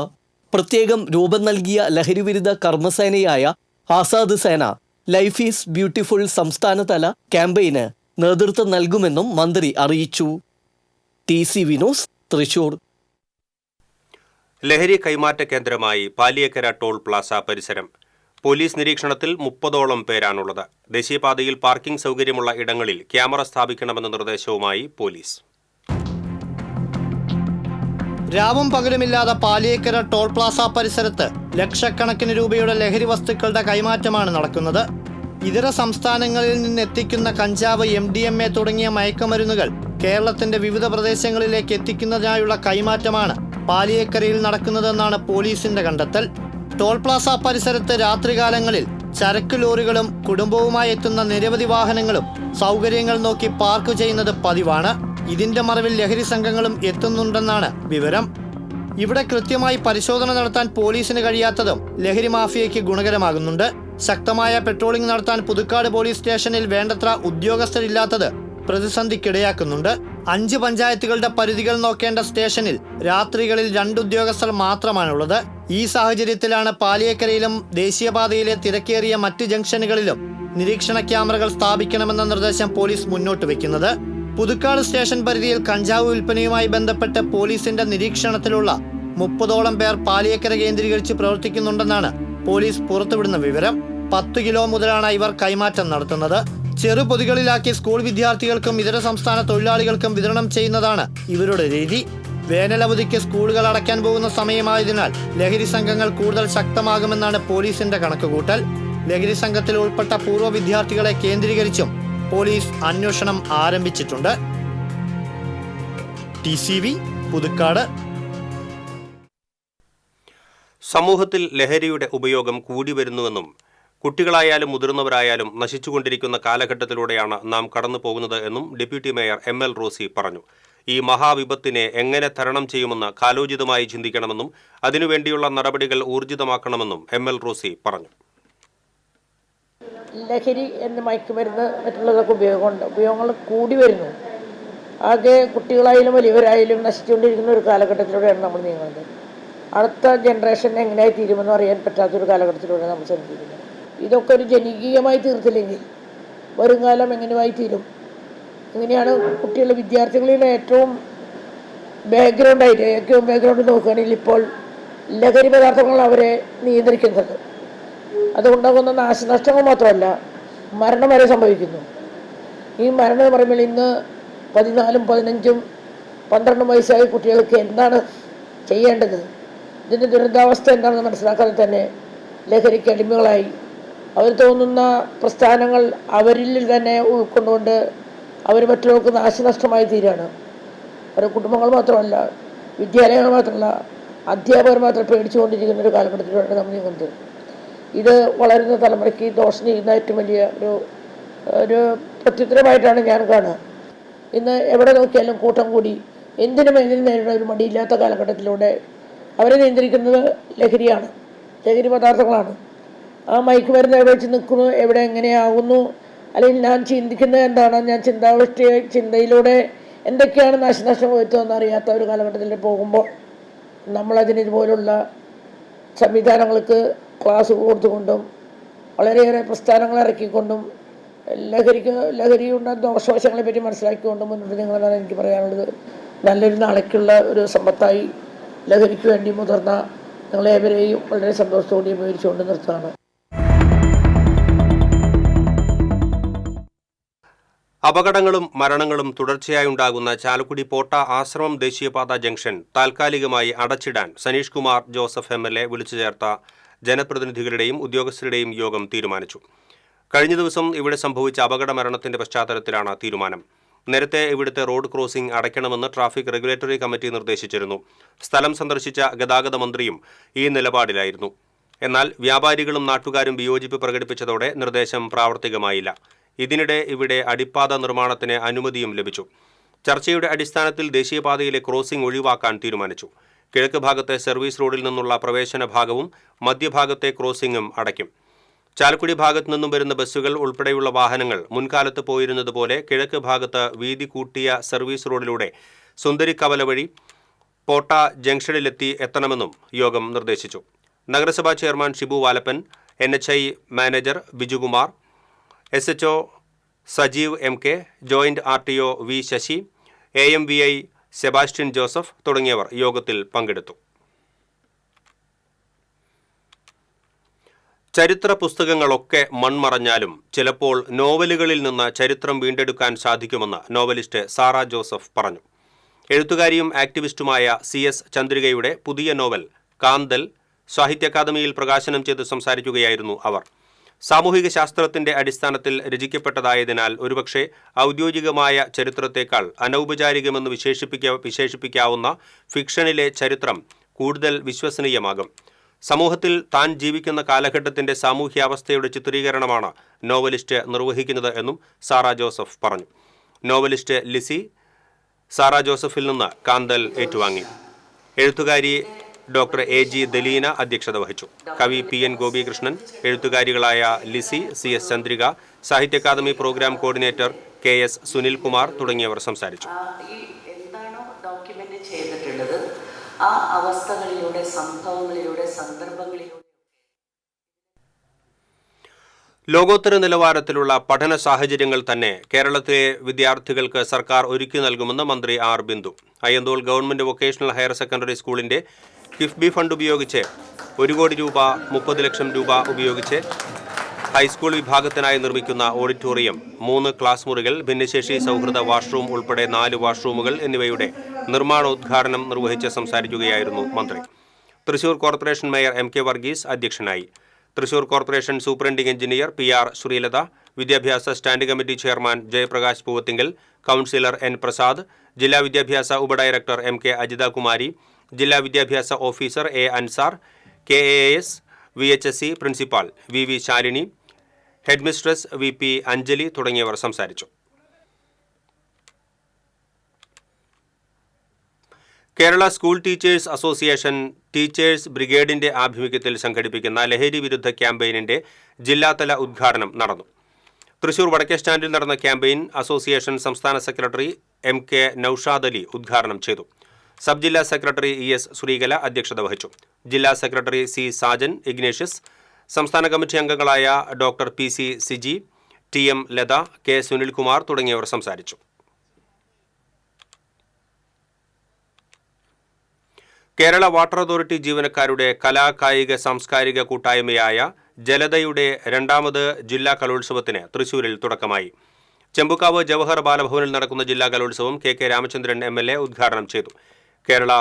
പ്രത്യേകം രൂപം നൽകിയ ലഹരി വിരുദ്ധ കർമ്മസേനയായ ആസാദ് സേന ലൈഫ് ഈസ് ബ്യൂട്ടിഫുൾ സംസ്ഥാനതല ക്യാമ്പയിന് നേതൃത്വം നൽകുമെന്നും മന്ത്രി അറിയിച്ചു. TCV news, Thrissur. ലഹരി കൈമാറ്റ കേന്ദ്രമായി പാലിയേക്കര ടോൾ പ്ലാസ പരിസരം. പോലീസ് നിരീക്ഷണത്തിൽ 30ഓളം പേരാണുള്ളത്. ദേശീയപാതയിൽ പാർക്കിംഗ് സൗകര്യമുള്ള ഇടങ്ങളിൽ ക്യാമറ സ്ഥാപിക്കണമെന്ന നിർദ്ദേശവുമായി പോലീസ്. രാവും പകലുമില്ലാതെ പാലിയേക്കര ടോൾ പ്ലാസ പരിസരത്ത് ലക്ഷക്കണക്കിന് രൂപയുടെ ലഹരി വസ്തുക്കളുടെ കൈമാറ്റമാണ് നടക്കുന്നത്. ഇതര സംസ്ഥാനങ്ങളിൽ നിന്ന് എത്തിക്കുന്ന കഞ്ചാവ്, MDMA തുടങ്ങിയ മയക്കുമരുന്നുകൾ കേരളത്തിന്റെ വിവിധ പ്രദേശങ്ങളിലേക്ക് എത്തിക്കുന്നതിനായുള്ള കൈമാറ്റമാണ് പാലിയേക്കരയിൽ നടക്കുന്നതെന്നാണ് പോലീസിന്റെ കണ്ടെത്തൽ. ടോൾ പ്ലാസ പരിസരത്ത് രാത്രികാലങ്ങളിൽ ചരക്ക് ലോറികളും കുടുംബവുമായി എത്തുന്ന നിരവധി വാഹനങ്ങളും സൗകര്യങ്ങൾ നോക്കി പാർക്ക് ചെയ്യുന്നത് പതിവാണ്. ഇതിന്റെ മറവിൽ ലഹരി സംഘങ്ങളും എത്തുന്നുണ്ടെന്നാണ് വിവരം. ഇവിടെ കൃത്യമായി പരിശോധന നടത്താൻ പോലീസിന് കഴിയാത്തതും ലഹരി മാഫിയയ്ക്ക് ഗുണകരമാകുന്നുണ്ട്. ശക്തമായ പെട്രോളിംഗ് നടത്താൻ പുതുക്കാട് പോലീസ് സ്റ്റേഷനിൽ വേണ്ടത്ര ഉദ്യോഗസ്ഥരില്ലാത്തത് പ്രതിസന്ധിക്കിടയാക്കുന്നുണ്ട്. 5 പഞ്ചായത്തുകളുടെ പരിധികൾ നോക്കേണ്ട സ്റ്റേഷനിൽ രാത്രികളിൽ 2 ഉദ്യോഗസ്ഥർ മാത്രമാണുള്ളത്. ഈ സാഹചര്യത്തിലാണ് പാലിയേക്കരയിലും ദേശീയപാതയിലെ തിരക്കേറിയ മറ്റ് ജംഗ്ഷനുകളിലും നിരീക്ഷണ ക്യാമറകൾ സ്ഥാപിക്കണമെന്ന നിർദ്ദേശം പോലീസ് മുന്നോട്ട് വയ്ക്കുന്നത്. പുതുക്കാട് സ്റ്റേഷൻ പരിധിയിൽ കഞ്ചാവ് വിൽപ്പനയുമായി ബന്ധപ്പെട്ട് പോലീസിന്റെ നിരീക്ഷണത്തിലുള്ള 30ഓളം പേർ പാലിയേക്കര കേന്ദ്രീകരിച്ച് പ്രവർത്തിക്കുന്നുണ്ടെന്നാണ് പോലീസ് പുറത്തുവിടുന്ന വിവരം. 10 കിലോ മുതലാണ് ഇവർ കൈമാറ്റം നടത്തുന്നത്. ചെറുപൊതികളിലാക്കി സ്കൂൾ വിദ്യാർത്ഥികൾക്കും ഇതര സംസ്ഥാന തൊഴിലാളികൾക്കും വിതരണം ചെയ്യുന്നതാണ് ഇവരുടെ രീതി. വേനലവധിക്ക് സ്കൂളുകൾ അടയ്ക്കാൻ പോകുന്ന സമയമായതിനാൽ ലഹരി സംഘങ്ങൾ കൂടുതൽ ശക്തമാകുമെന്നാണ് പോലീസിന്റെ കണക്കുകൂട്ടൽ. ലഹരി സംഘത്തിൽ ഉൾപ്പെട്ട പൂർവ്വ വിദ്യാർത്ഥികളെ കേന്ദ്രീകരിച്ചും പോലീസ് അന്വേഷണം ആരംഭിച്ചിട്ടുണ്ട്. TCV പുതുക്കാട്. സമൂഹത്തിൽ ലഹരിയുടെ ഉപയോഗം കൂടി വരുന്നുവെന്നും കുട്ടികളായാലും മുതിർന്നവരായാലും നശിച്ചുകൊണ്ടിരിക്കുന്ന കാലഘട്ടത്തിലൂടെയാണ് നാം കടന്നു പോകുന്നത് എന്നും ഡെപ്യൂട്ടി മേയർ ML റോസി പറഞ്ഞു. ഈ മഹാവിപത്തിനെ എങ്ങനെ തരണം ചെയ്യുമെന്ന് കാലോചിതമായി ചിന്തിക്കണമെന്നും അതിനുവേണ്ടിയുള്ള നടപടികൾ ഊർജിതമാക്കണമെന്നും ML റോസി പറഞ്ഞു. ലഹരി എന്ന മയക്കുമരുന്ന് മറ്റുള്ളതൊക്കെ ഉപയോഗങ്ങൾ കൂടി വരുന്നു. ആകെ കുട്ടികളായാലും വലിയവരായാലും നശിച്ചുകൊണ്ടിരിക്കുന്ന ഒരു കാലഘട്ടത്തിലൂടെയാണ് നമ്മൾ നീങ്ങുന്നത്. അടുത്ത ജനറേഷൻ എങ്ങനെയായി തീരുമെന്ന് അറിയാൻ പറ്റാത്തൊരു കാലഘട്ടത്തിലൂടെയാണ് നമ്മൾ സഞ്ചരിക്കുന്നത്. ഇതൊക്കെ ഒരു ജനകീയമായി തീർത്തില്ലെങ്കിൽ വരും കാലം എങ്ങനെയായി തീരും? എങ്ങനെയാണ് കുട്ടികളുടെ വിദ്യാർത്ഥികളുടെ ഏറ്റവും ബാക്ക്ഗ്രൗണ്ട് നോക്കുകയാണെങ്കിൽ ഇപ്പോൾ ലഹരി പദാർത്ഥങ്ങൾ അവരെ നിയന്ത്രിക്കുന്നത്. അതുകൊണ്ടാകുന്ന നാശനഷ്ടങ്ങൾ മാത്രമല്ല, മരണം വരെ സംഭവിക്കുന്നു. ഈ മരണം എന്ന് പറയുമ്പോൾ ഇന്ന് 14, 15, 12 വയസ്സായ കുട്ടികൾക്ക് എന്താണ് ചെയ്യേണ്ടത്, ഇതിൻ്റെ ദുരന്താവസ്ഥ എന്താണെന്ന് മനസ്സിലാക്കാതെ തന്നെ ലഹരിക്ക് അടിമകളായി അവർ തോന്നുന്ന പ്രസ്ഥാനങ്ങൾ അവരിൽ തന്നെ ഉൾക്കൊണ്ടുകൊണ്ട് അവർ മറ്റുള്ളവർക്ക് നാശനഷ്ടമായി തീരുകയാണ്. അവരുടെ കുടുംബങ്ങൾ മാത്രമല്ല, വിദ്യാലയങ്ങൾ മാത്രമല്ല, അധ്യാപകർ മാത്രം പേടിച്ചുകൊണ്ടിരിക്കുന്ന ഒരു കാലഘട്ടത്തിലൂടെ നമ്മൾ നീങ്ങുന്നത്. ഇത് വളരുന്ന തലമുറയ്ക്ക് ദോഷം ചെയ്യുന്ന ഏറ്റവും വലിയ ഒരു പ്രത്യുത്തരമായിട്ടാണ് ഞാൻ കാണുക. ഇന്ന് എവിടെ നോക്കിയാലും കൂട്ടം കൂടി എന്തിനും നേരിടുന്ന ഒരു മടിയില്ലാത്ത കാലഘട്ടത്തിലൂടെ അവരെ നിയന്ത്രിക്കുന്നത് ലഹരിയാണ്, ലഹരി പദാർത്ഥങ്ങളാണ്. ആ മയക്കുമരുന്ന് എവിടെ വെച്ച് നിൽക്കുന്നു, എവിടെ എങ്ങനെയാകുന്നു, അല്ലെങ്കിൽ ഞാൻ ചിന്തിക്കുന്നത് എന്താണ്, ഞാൻ ചിന്തയിലൂടെ എന്തൊക്കെയാണ് നാശനഷ്ടം വരുത്തുമെന്ന് അറിയാത്ത ഒരു കാലഘട്ടത്തിൽ പോകുമ്പോൾ നമ്മളതിന് ഇതുപോലുള്ള സംവിധാനങ്ങൾക്ക് ക്ലാസ് കൊടുത്തുകൊണ്ടും വളരെയേറെ പ്രസ്ഥാനങ്ങൾ ഇറക്കിക്കൊണ്ടും ലഹരിയുടെ ദോഷവശങ്ങളെ പറ്റി മനസ്സിലാക്കിക്കൊണ്ടും മുന്നോട്ട് നീങ്ങുന്നതാണ് എനിക്ക് പറയാനുള്ളത്. നല്ലൊരു നാളേക്കുള്ള ഒരു സമ്പത്തായി ലഹരിക്ക് വേണ്ടി മുതിർന്ന നിങ്ങളേവരെയും വളരെ സന്തോഷത്തോടെ ഉപയോഗിച്ചുകൊണ്ട് നിർത്തുകയാണ്. അപകടങ്ങളും മരണങ്ങളും തുടർച്ചയായി ഉണ്ടാകുന്ന ചാലക്കുടി പോട്ട ആശ്രമം ദേശീയപാത ജംഗ്ഷൻ താൽക്കാലികമായി അടച്ചിടാൻ സനീഷ് കുമാർ ജോസഫ് MLA വിളിച്ചു ചേർത്ത ജനപ്രതിനിധികളുടെയും ഉദ്യോഗസ്ഥരുടെയും യോഗം തീരുമാനിച്ചു. കഴിഞ്ഞ ദിവസം ഇവിടെ സംഭവിച്ച അപകട മരണത്തിന്റെ പശ്ചാത്തലത്തിലാണ് തീരുമാനം. നേരത്തെ ഇവിടുത്തെ റോഡ് ക്രോസിംഗ് അടയ്ക്കണമെന്ന് ട്രാഫിക് റെഗുലേറ്ററി കമ്മിറ്റി നിർദ്ദേശിച്ചിരുന്നു. സ്ഥലം സന്ദർശിച്ച ഗതാഗത മന്ത്രിയും ഈ നിലപാടിലായിരുന്നു. എന്നാൽ വ്യാപാരികളും നാട്ടുകാരും വിയോജിപ്പ് പ്രകടിപ്പിച്ചതോടെ നിർദ്ദേശം പ്രാവർത്തികമായില്ല. ഇതിനിടെ ഇവിടെ അടിപ്പാത നിർമ്മാണത്തിന് അനുമതിയും ലഭിച്ചു. ചർച്ചയുടെ അടിസ്ഥാനത്തിൽ ദേശീയപാതയിലെ ക്രോസിംഗ് ഒഴിവാക്കാൻ തീരുമാനിച്ചു. കിഴക്ക് ഭാഗത്തെ സർവീസ് റോഡിൽ നിന്നുള്ള പ്രവേശന ഭാഗവും മധ്യഭാഗത്തെ ക്രോസിംഗും അടയ്ക്കും. ചാലക്കുടി ഭാഗത്തു നിന്നും വരുന്ന ബസ്സുകൾ ഉൾപ്പെടെയുള്ള വാഹനങ്ങൾ മുൻകാലത്ത് പോയിരുന്നതുപോലെ കിഴക്ക് ഭാഗത്ത് വീതി കൂട്ടിയ സർവീസ് റോഡിലൂടെ സുന്ദരിക്കവല വഴി പോട്ട ജംഗ്ഷനിലെത്തി എത്തണമെന്നും യോഗം നിർദ്ദേശിച്ചു. നഗരസഭാ chairman Shibu Valappan, NHI manager Bijukumar, SHO Sajeev MK, joint RTO V Sasi, AMVI Sebastian Joseph തുടങ്ങിയവർ യോഗത്തിൽ പങ്കെടുത്തു. ചരിത്ര പുസ്തകങ്ങളൊക്കെ മൺമറഞ്ഞാലും ചിലപ്പോൾ നോവലുകളിൽ നിന്ന് ചരിത്രം വീണ്ടെടുക്കാൻ സാധിക്കുമെന്ന് നോവലിസ്റ്റ് സാറ ജോസഫ് പറഞ്ഞു. എഴുത്തുകാരിയും ആക്ടിവിസ്റ്റുമായ CS ചന്ദ്രികയുടെ പുതിയ നോവൽ കാന്തൽ സാഹിത്യ അക്കാദമിയിൽ പ്രകാശനം ചെയ്ത് സംസാരിക്കുകയായിരുന്നു അവർ. സാമൂഹിക ശാസ്ത്രത്തിന്റെ അടിസ്ഥാനത്തിൽ രചിക്കപ്പെട്ടതായതിനാൽ ഒരുപക്ഷെ ഔദ്യോഗികമായ ചരിത്രത്തേക്കാൾ അനൗപചാരികമെന്ന് വിശേഷിപ്പിക്കാവുന്ന ഫിക്ഷനിലെ ചരിത്രം കൂടുതൽ വിശ്വസനീയമാകും. സമൂഹത്തിൽ താൻ ജീവിക്കുന്ന കാലഘട്ടത്തിന്റെ സാമൂഹ്യാവസ്ഥയുടെ ചിത്രീകരണമാണ് നോവലിസ്റ്റ് നിർവഹിക്കുന്നത് എന്നും സാറ ജോസഫ് പറഞ്ഞു. നോവലിസ്റ്റ് ലിസി സാറ ജോസഫിൽ നിന്ന് കാന്തൽ ഏറ്റുവാങ്ങി. എഴുത്തുകാരി ഡോക്ടർ AG ദലീന അധ്യക്ഷത വഹിച്ചു. കവി PN Gopikrishnan, എഴുത്തുകാരികളായ Lissy, CS Chandrika, Sahitya Akademi programme coordinator KS Sunilkumar തുടങ്ങിയവർ സംസാരിച്ചു. എന്താണോ ഡോക്യുമെന്റ് ചെയ്തിട്ടുള്ളത് ആ അവസ്ഥകളിലൂടെ, സംഭവങ്ങളിലൂടെ, സന്ദർഭങ്ങളിലൂടെ ലോകോത്തര നിലവാരത്തിലുള്ള പഠന സാഹചര്യങ്ങൾ തന്നെ കേരളത്തിലെ വിദ്യാർത്ഥികൾക്ക് സർക്കാർ ഒരുക്കി നൽകുമെന്ന് മന്ത്രി R Bindu. Ayyanthole government vocational higher secondary സ്കൂളിന്റെ കിഫ്ബി ഫണ്ട് ഉപയോഗിച്ച് 1 കോടി രൂപ, 30 ലക്ഷം രൂപ ഉപയോഗിച്ച് ഹൈസ്കൂൾ വിഭാഗത്തിനായി നിർമ്മിക്കുന്ന ഓഡിറ്റോറിയം, 3 ക്ലാസ് മുറികൾ, ഭിന്നശേഷി സൗഹൃദ വാഷ്റൂം ഉൾപ്പെടെ 4 വാഷ്റൂമുകൾ എന്നിവയുടെ നിർമ്മാണോദ്ഘാടനം നിർവഹിച്ച് സംസാരിക്കുകയായിരുന്നു മന്ത്രി. Thrissur corporation mayor M K Varghese അധ്യക്ഷനായി. Thrissur corporation superintending engineer PR Sreelatha, വിദ്യാഭ്യാസ standing committee chairman Jayaprakash Poovathinkal, councillor N Prasad, ജില്ലാ വിദ്യാഭ്യാസ ഉപഡയറക്ടർ MK അജിതകുമാരി, ജില്ലാ വിദ്യാഭ്യാസ officer A Ansar, KAS VHSC principal VV Shalini, headmistress VP Anjali തുടങ്ങിയവർ സംസാരിച്ചു. Kerala school teachers association teachers ബ്രിഗേഡിന്റെ ആഭിമുഖ്യത്തിൽ സംഘടിപ്പിക്കുന്ന ലഹരി വിരുദ്ധ ക്യാമ്പയിനിന്റെ ജില്ലാതല ഉദ്ഘാടനം നടന്നു. തൃശൂർ വടക്കേ സ്റ്റാൻഡിൽ നടന്ന ക്യാമ്പയിൻ അസോസിയേഷൻ സംസ്ഥാന സെക്രട്ടറി MK നൌഷാദ് അലി ഉദ്ഘാടനം ചെയ്തു. സബ് ജില്ലാ സെക്രട്ടറി ES ശ്രീകല അധ്യക്ഷത വഹിച്ചു. ജില്ലാ സെക്രട്ടറി C സാജൻ ഇഗ്നേഷ്യസ്, സംസ്ഥാന കമ്മിറ്റി അംഗങ്ങളായ doctor PC Siji, TM Latha, K Sunilkumar തുടങ്ങിയവർ സംസാരിച്ചു. കേരള വാട്ടർ അതോറിറ്റി ജീവനക്കാരുടെ കലാകായിക സാംസ്കാരിക കൂട്ടായ്മയായ ജലതയുടെ 2ാമത് ജില്ലാ കലോത്സവത്തിന് തൃശൂരിൽ തുടക്കമായി. ചെമ്പുക്കാവ് ജവഹർ ബാലഭവനിൽ നടക്കുന്ന ജില്ലാ കലോത്സവം KK രാമചന്ദ്രൻ MLA ഉദ്ഘാടനം ചെയ്തു. Kerala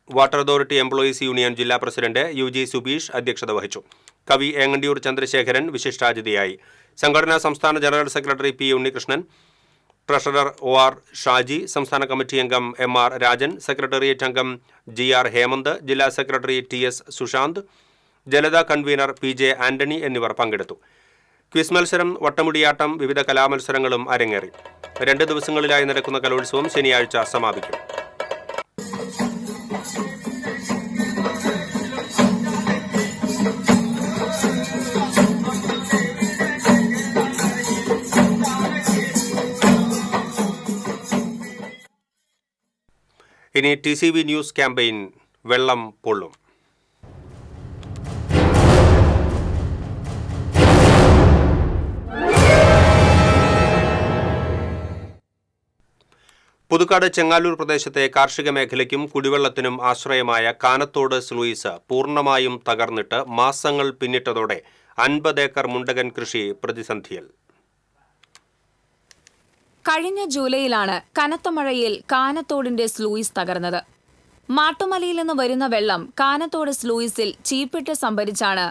water authority employees union ജില്ലാ പ്രസിഡന്റ് UG സുബീഷ് അധ്യക്ഷത വഹിച്ചു. കവി ഏങ്ങണ്ടിയൂർ ചന്ദ്രശേഖരൻ വിശിഷ്ടാതിഥിയായി. സംഘടനാ സംസ്ഥാന general secretary P Unnikrishnan, treasurer OR Shaji, സംസ്ഥാന കമ്മിറ്റി അംഗം MR രാജൻ, സെക്രട്ടേറിയറ്റ് അംഗം GR ഹേമന്ത്, ജില്ലാ സെക്രട്ടറി TS സുശാന്ത്, ജലത കൺവീനർ PJ ആന്റണി എന്നിവർ പങ്കെടുത്തു. ക്വിസ് മത്സരം, വട്ടമുടിയാട്ടം, വിവിധ കലാമത്സരങ്ങളും അരങ്ങേറി. 2 ദിവസങ്ങളിലായി നടക്കുന്ന കലോത്സവം ശനിയാഴ്ച സമാപിക്കും. ഇനി TCV ന്യൂസ് ക്യാമ്പയിൻ വെള്ളം പൊള്ളും. പുതുക്കാട് ചെങ്ങാലൂർ പ്രദേശത്തെ കാർഷിക മേഖലയ്ക്കും കുടിവെള്ളത്തിനും ആശ്രയമായ കാനത്തോട് സ്ലൂയിസ് പൂർണ്ണമായും തകർന്നിട്ട് മാസങ്ങൾ പിന്നിട്ടതോടെ 50 ഏക്കർ മുണ്ടകൻ കൃഷി പ്രതിസന്ധിയിൽ. കഴിഞ്ഞ ജൂലൈയിലാണ് കനത്ത മഴയിൽ കാനത്തോടിന്റെ സ്ലൂയിസ് തകർന്നത്. മാട്ടുമലയിൽ നിന്ന് വരുന്ന വെള്ളം കാനത്തോട് സ്ലൂയിസിൽ ചീപ്പിട്ട് സംഭരിച്ചാണ്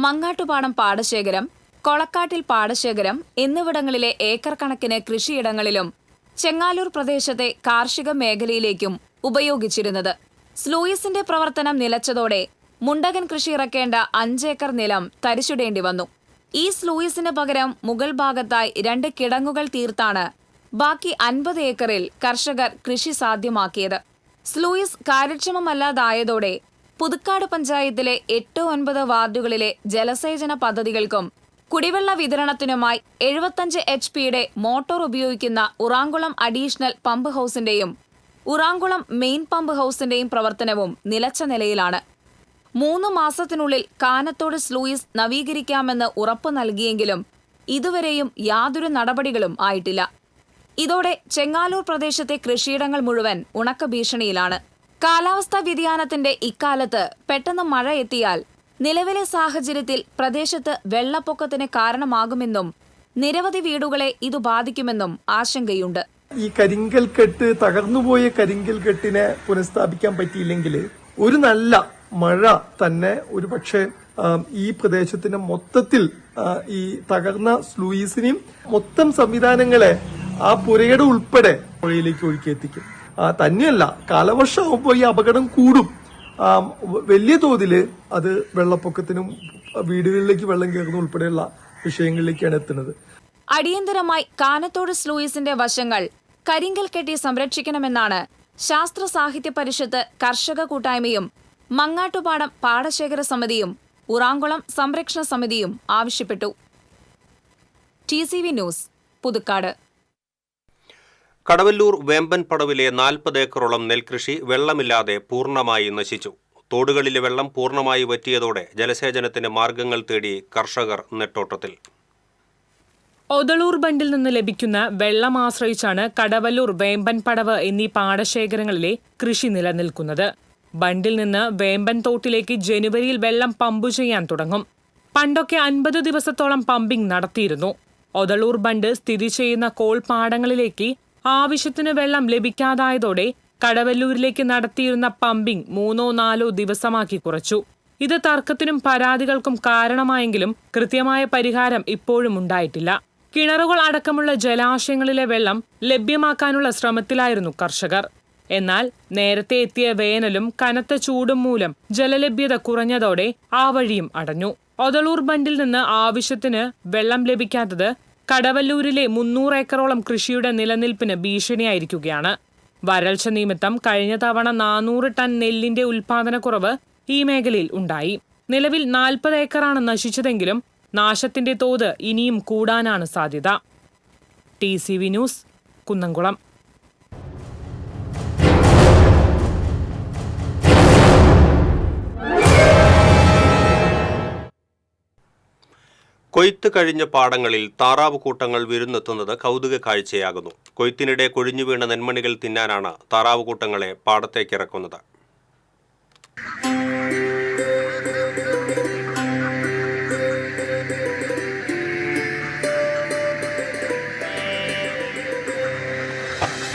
മങ്ങാട്ടുപാടം പാടശേഖരം, കൊളക്കാട്ടിൽ പാടശേഖരം എന്നിവിടങ്ങളിലെ ഏക്കർ കണക്കിന് കൃഷിയിടങ്ങളിലും ചെങ്ങാലൂർ പ്രദേശത്തെ കാർഷിക മേഖലയിലേക്കും ഉപയോഗിച്ചിരുന്നത്. സ്ലൂയിസിന്റെ പ്രവർത്തനം നിലച്ചതോടെ മുണ്ടകൻ കൃഷി ഇറക്കേണ്ട 5 ഏക്കർ നിലം തരിശിടേണ്ടി വന്നു. ഈ സ്ലൂയിസിന് പകരം മുകൾ ഭാഗത്തായി 2 കിടങ്ങുകൾ തീർത്താണ് ബാക്കി 50 ഏക്കറിൽ കർഷകർ കൃഷി സാധ്യമാക്കിയത്. സ്ലൂയിസ് കാര്യക്ഷമമല്ലാതായതോടെ പുതുക്കാട് പഞ്ചായത്തിലെ 8-9 വാർഡുകളിലെ ജലസേചന പദ്ധതികൾക്കും കുടിവെള്ള വിതരണത്തിനുമായി 75 HP-യുടെ മോട്ടോർ ഉപയോഗിക്കുന്ന ഉറാങ്കുളം അഡീഷണൽ പമ്പ് ഹൌസിന്റെയും ഉറാങ്കുളം മെയിൻ പമ്പ് ഹൌസിന്റെയും പ്രവർത്തനവും നിലച്ച നിലയിലാണ്. 3 മാസത്തിനുള്ളിൽ കാനത്തോട് സ്ലൂയിസ് നവീകരിക്കാമെന്ന് ഉറപ്പു നൽകിയെങ്കിലും ഇതുവരെയും യാതൊരു നടപടികളും ആയിട്ടില്ല. ഇതോടെ ചെങ്ങാലൂർ പ്രദേശത്തെ കൃഷിയിടങ്ങൾ മുഴുവൻ ഉണക്ക ഭീഷണിയിലാണ്. കാലാവസ്ഥാ വ്യതിയാനത്തിന്റെ ഇക്കാലത്ത് പെട്ടെന്ന് മഴ എത്തിയാൽ നിലവിലെ സാഹചര്യത്തിൽ പ്രദേശത്ത് വെള്ളപ്പൊക്കത്തിന് കാരണമാകുമെന്നും നിരവധി വീടുകളെ ഇത് ബാധിക്കുമെന്നും ആശങ്കയുണ്ട്. ഈ കരിങ്കൽ കെട്ട്, തകർന്നുപോയ കരിങ്കൽ കെട്ടിനെ പുനഃസ്ഥാപിക്കാൻ പറ്റിയില്ലെങ്കിൽ ഒരു നല്ല മഴ തന്നെ ഒരു പക്ഷേ ഈ പ്രദേശത്തിന് മൊത്തത്തിൽ ഈ തകർന്ന സ്ലൂയിസിനെയും മൊത്തം സംവിധാനങ്ങളെ ആ പുരയുടെ ഉൾപ്പെടെ പുഴയിലേക്ക് ഒഴുക്കിയെത്തിക്കും. തന്നെയല്ല, കാലവർഷമാകുമ്പോൾ ഈ അപകടം കൂടും. വലിയ തോതിൽ അത് വെള്ളപ്പൊക്കത്തിനും വീടുകളിലേക്ക് വെള്ളം കയറുന്ന ഉൾപ്പെടെയുള്ള വിഷയങ്ങളിലേക്കാണ് എത്തുന്നത്. അടിയന്തരമായി കാനത്തോട് സ്ലൂയിസിന്റെ വശങ്ങൾ കരിങ്കൽ കെട്ടി സംരക്ഷിക്കണമെന്നാണ് ശാസ്ത്ര സാഹിത്യ പരിഷത്ത് കർഷക കൂട്ടായ്മയും മങ്ങാട്ടുപാടം പാടശേഖര സമിതിയും ഉറാങ്കുളം സംരക്ഷണ സമിതിയും ആവശ്യപ്പെട്ടു. TCV news, Puthukkad. കടവല്ലൂർ വേമ്പൻ പടവിലെ 40 ഏക്കറോളം നെൽകൃഷി വെള്ളമില്ലാതെ പൂർണ്ണമായി നശിച്ചു. തോടുകളിലെ വെള്ളം പൂർണ്ണമായി വറ്റിയതോടെ ജലസേചനത്തിന് മാർഗങ്ങൾ തേടി കർഷകർ നെട്ടോട്ടത്തിൽ. ഒതളൂർ ബണ്ടിൽ നിന്ന് ലഭിക്കുന്ന വെള്ളം ആശ്രയിച്ചാണ് കടവല്ലൂർ വേമ്പൻ പടവ് എന്നീ പാടശേഖരങ്ങളിലെ കൃഷി നിലനിൽക്കുന്നത്. ബണ്ടിൽ നിന്ന് വേമ്പൻ തോട്ടിലേക്ക് ജനുവരിയിൽ വെള്ളം പമ്പു ചെയ്യാൻ തുടങ്ങും. പണ്ടൊക്കെ 50 ദിവസത്തോളം പമ്പിംഗ് നടത്തിയിരുന്നു. ഒതളൂർ ബണ്ട് സ്ഥിതി ചെയ്യുന്ന കോൾപ്പാടങ്ങളിലേക്ക് ആവശ്യത്തിന് വെള്ളം ലഭിക്കാതായതോടെ കടവല്ലൂരിലേക്ക് നടത്തിയിരുന്ന പമ്പിംഗ് 3-4 ദിവസമാക്കി കുറച്ചു. ഇത് തർക്കത്തിനും പരാതികൾക്കും കാരണമായെങ്കിലും കൃത്യമായ പരിഹാരം ഇപ്പോഴും ഉണ്ടായിട്ടില്ല. കിണറുകൾ അടക്കമുള്ള ജലാശയങ്ങളിലെ വെള്ളം ലഭ്യമാക്കാനുള്ള ശ്രമത്തിലായിരുന്നു കർഷകർ. എന്നാൽ നേരത്തെ എത്തിയ വേനലും കനത്ത ചൂടും മൂലം ജലലഭ്യത കുറഞ്ഞതോടെ ആ വഴിയും അടഞ്ഞു. ഒതളൂർ ബണ്ടിൽ നിന്ന് ആവശ്യത്തിന് വെള്ളം ലഭിക്കാത്തത് കടവല്ലൂരിലെ 300 ഏക്കറോളം കൃഷിയുടെ നിലനിൽപ്പിന് ഭീഷണിയായിരിക്കുകയാണ്. വരൾച്ച നിമിത്തം കഴിഞ്ഞ തവണ 400 ടൺ നെല്ലിന്റെ ഉൽപാദനക്കുറവ് ഈ മേഖലയിൽ ഉണ്ടായി. നിലവിൽ 40 ഏക്കറാണ് നശിച്ചതെങ്കിലും നാശത്തിന്റെ തോത് ഇനിയും കൂടാനാണ് സാധ്യത. TCV news, Kunnamkulam. കൊയ്ത്ത് കഴിഞ്ഞ പാടങ്ങളിൽ താറാവ് കൂട്ടങ്ങൾ വിരുന്നെത്തുന്നത് കൗതുക കാഴ്ചയാകുന്നു. കൊയ്ത്തിനിടെ കൊഴിഞ്ഞു വീണ നെന്മണികൾ തിന്നാനാണ് താറാവ് കൂട്ടങ്ങളെ പാടത്തേക്കിറക്കുന്നത്.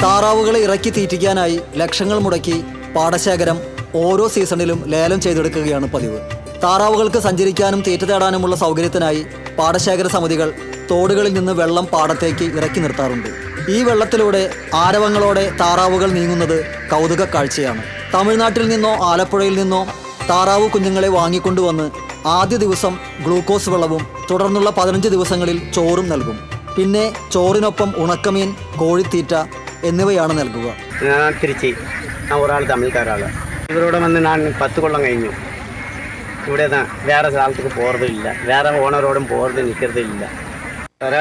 താറാവുകളെ ഇറക്കി തീറ്റിക്കാനായി ലക്ഷങ്ങൾ മുടക്കി പാടശേഖരം ഓരോ സീസണിലും ലേലം ചെയ്തെടുക്കുകയാണ് പതിവ്. താറാവുകൾക്ക് സഞ്ചരിക്കാനും തീറ്റ തേടാനുമുള്ള സൗകര്യത്തിനായി പാടശേഖര സമിതികൾ തോടുകളിൽ നിന്ന് വെള്ളം പാടത്തേക്ക് ഇറക്കി നിർത്താറുണ്ട്. ഈ വെള്ളത്തിലൂടെ ആരവങ്ങളോടെ താറാവുകൾ നീങ്ങുന്നത് കൗതുക കാഴ്ചയാണ്. തമിഴ്നാട്ടിൽ നിന്നോ ആലപ്പുഴയിൽ നിന്നോ താറാവ് കുഞ്ഞുങ്ങളെ വാങ്ങിക്കൊണ്ടുവന്ന് ആദ്യ ദിവസം ഗ്ലൂക്കോസ് വെള്ളവും തുടർന്നുള്ള 15 ദിവസങ്ങളിൽ ചോറും നൽകും. പിന്നെ ചോറിനൊപ്പം ഉണക്കമീൻ, കോഴിത്തീറ്റ എന്നിവയാണ് നൽകുക. ഞാൻ തിരുച്ചി, ഞാൻ ഒരാൾ തമിഴ്ക്കാരാൾ. ഇവരോട് വന്ന് ഞാൻ 10 കൊല്ലം കഴിഞ്ഞു. ഇവിടെ വേറെ സ്ഥലത്തേക്ക് പോகிறதில்ல, വേറെ ഓണറോടും പോகிறது നിൽக்கிறதில்ல.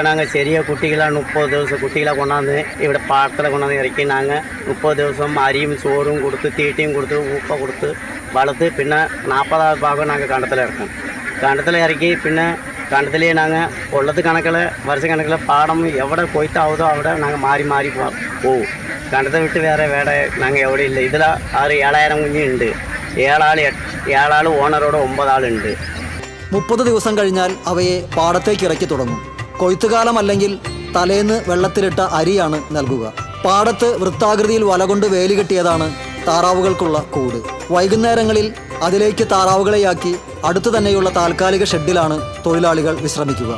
നാங்கள் ചെറിയ കുട്ടികളാണ് 30 ദിവസം കുട്ടികളെ കൊണ്ടാന്ന് ഇവിടെ പാടത്തിൽ കൊണ്ടാന്ന് ഇറക്കി നാங்கள் 30 ദിവസം അരിയും ചോറും കൊടുത്ത് തീറ്റയും കൊടുത്ത് ഉപ്പ കൊടുത്ത് വളർത്ത് പിന്നെ 40 ഭാഗം നാங்கள் കണ്ടത്തിലിറക്കും. കണ്ടത്തിലിറക്കി പിന്നെ കണ്ടത്തിൽ നാங்கள் ഉള്ളത് കണക്കിൽ വർഷ കണക്കിൽ പാടം എവിടെ കൊയ്ത്താവുതോ അവിടെ നാங்கள் മാറി മാറി പോവും. കണ്ടത്തെ വിട്ട് വേറെ നാங்கள் എവിടെ ഇല്ല. ഇതിൽ 7,000 കുഞ്ഞുണ്ട്. 7 ആൾ ഓണറോട് 9 ആളുണ്ട്. 30 ദിവസം കഴിഞ്ഞാൽ അവയെ പാടത്തേക്ക് ഇറക്കി തുടങ്ങും. കൊയ്ത്തുകാലം അല്ലെങ്കിൽ തലേന്ന് വെള്ളത്തിലിട്ട അരിയാണ് നൽകുക. പാടത്ത് വൃത്താകൃതിയിൽ വലകൊണ്ട് വേലി കെട്ടിയതാണ് താറാവുകൾക്കുള്ള കൂട്. വൈകുന്നേരങ്ങളിൽ അതിലേക്ക് താറാവുകളെയാക്കി അടുത്തു തന്നെയുള്ള താൽക്കാലിക ഷെഡിലാണ് തൊഴിലാളികൾ വിശ്രമിക്കുക.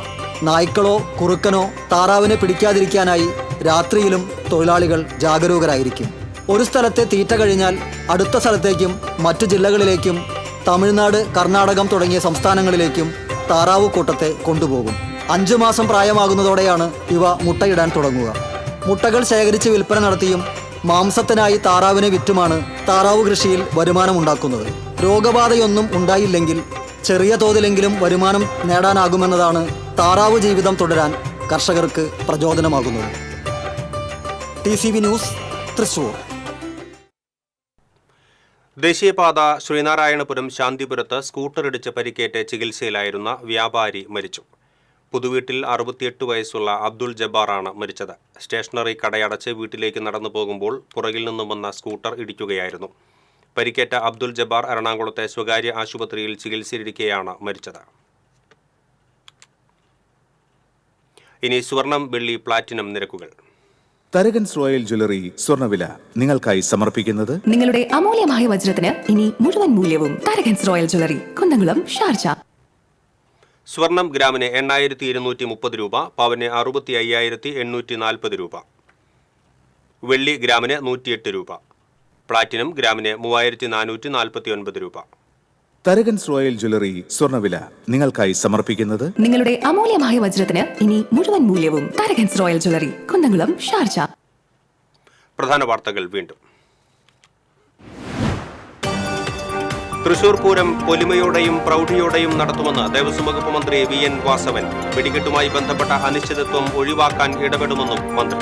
നായ്ക്കളോ കുറുക്കനോ താറാവിനെ പിടിക്കാതിരിക്കാനായി രാത്രിയിലും തൊഴിലാളികൾ ജാഗരൂകരായിരിക്കും. ഒരു സ്ഥലത്തെ തീറ്റ കഴിഞ്ഞാൽ അടുത്ത സ്ഥലത്തേക്കും മറ്റു ജില്ലകളിലേക്കും തമിഴ്നാട്, കർണാടകം തുടങ്ങിയ സംസ്ഥാനങ്ങളിലേക്കും താറാവ് കൂട്ടത്തെ കൊണ്ടുപോകും. 5 മാസം പ്രായമാകുന്നതോടെയാണ് ഇവ മുട്ടയിടാൻ തുടങ്ങുക. മുട്ടകൾ ശേഖരിച്ച് വിൽപ്പന നടത്തിയും മാംസത്തിനായി താറാവിനെ വിറ്റുമാണ് താറാവ് കൃഷിയിൽ വരുമാനമുണ്ടാക്കുന്നത്. രോഗബാധയൊന്നും ഉണ്ടായില്ലെങ്കിൽ ചെറിയ തോതിലെങ്കിലും വരുമാനം നേടാനാകുമെന്നതാണ് താറാവ് ജീവിതം തുടരാൻ കർഷകർക്ക് പ്രചോദനമാകുന്നത്. TCV news, Thrissur. ദേശീയപാത ശ്രീനാരായണപുരം ശാന്തിപുരത്ത് സ്കൂട്ടറിടിച്ച് പരിക്കേറ്റ് ചികിത്സയിലായിരുന്ന വ്യാപാരി മരിച്ചു. പുതുവീട്ടിൽ 68 വയസ്സുള്ള അബ്ദുൾ ജബ്ബാറാണ് മരിച്ചത്. സ്റ്റേഷനറി കടയടച്ച് വീട്ടിലേക്ക് നടന്നു പോകുമ്പോൾ പുറകിൽ നിന്നും വന്ന സ്കൂട്ടർ ഇടിക്കുകയായിരുന്നു. പരിക്കേറ്റ അബ്ദുൾ ജബ്ബാർ എറണാകുളത്തെ സ്വകാര്യ ആശുപത്രിയിൽ ചികിത്സയിലിരിക്കെയാണ് മരിച്ചത്. ഇനി സ്വർണം, വെള്ളി, പ്ലാറ്റിനം നിരക്കുകൾ. തരകൻസ് റോയൽ ജ്വല്ലറി സ്വർണ്ണവില നിങ്ങൾക്കായി സമർപ്പിക്കുന്നത് നിങ്ങളുടെ അമൂല്യമായ വജ്രത്തിന് ഇനി മുഴുവൻ മൂല്യവും Tharakans royal jewellery, Kunnamkulam, Sharjah. സ്വർണം ഗ്രാമിന് 8,230 രൂപ, പവന് 65,840 രൂപ. വെള്ളി ഗ്രാമിന് 108 രൂപ. പ്ലാറ്റിനം ഗ്രാമിന് 3,449 രൂപ. തരകൻസ് റോയൽ ജ്വല്ലറി സ്വർണ്ണവില നിങ്ങൾക്കായി സമർപ്പിക്കുന്നത് നിങ്ങളുടെ അമൂല്യമായ വജ്രത്തിന് ഇനി മുഴുവൻ മൂല്യവും Tharakans royal jewellery, Kunnamkulam, Sharjah. പ്രധാന വാർത്തകൾ വീണ്ടും. തൃശൂർ പൂരം പൊലിമയോടെയും പ്രൗഢിയോടെയും നടത്തുമെന്ന് ദേവസ്വം വകുപ്പ് മന്ത്രി VN വാസവൻ. വെടിക്കെട്ടുമായി ബന്ധപ്പെട്ട അനിശ്ചിതത്വം ഒഴിവാക്കാൻ ഇടപെടുമെന്നും മന്ത്രി.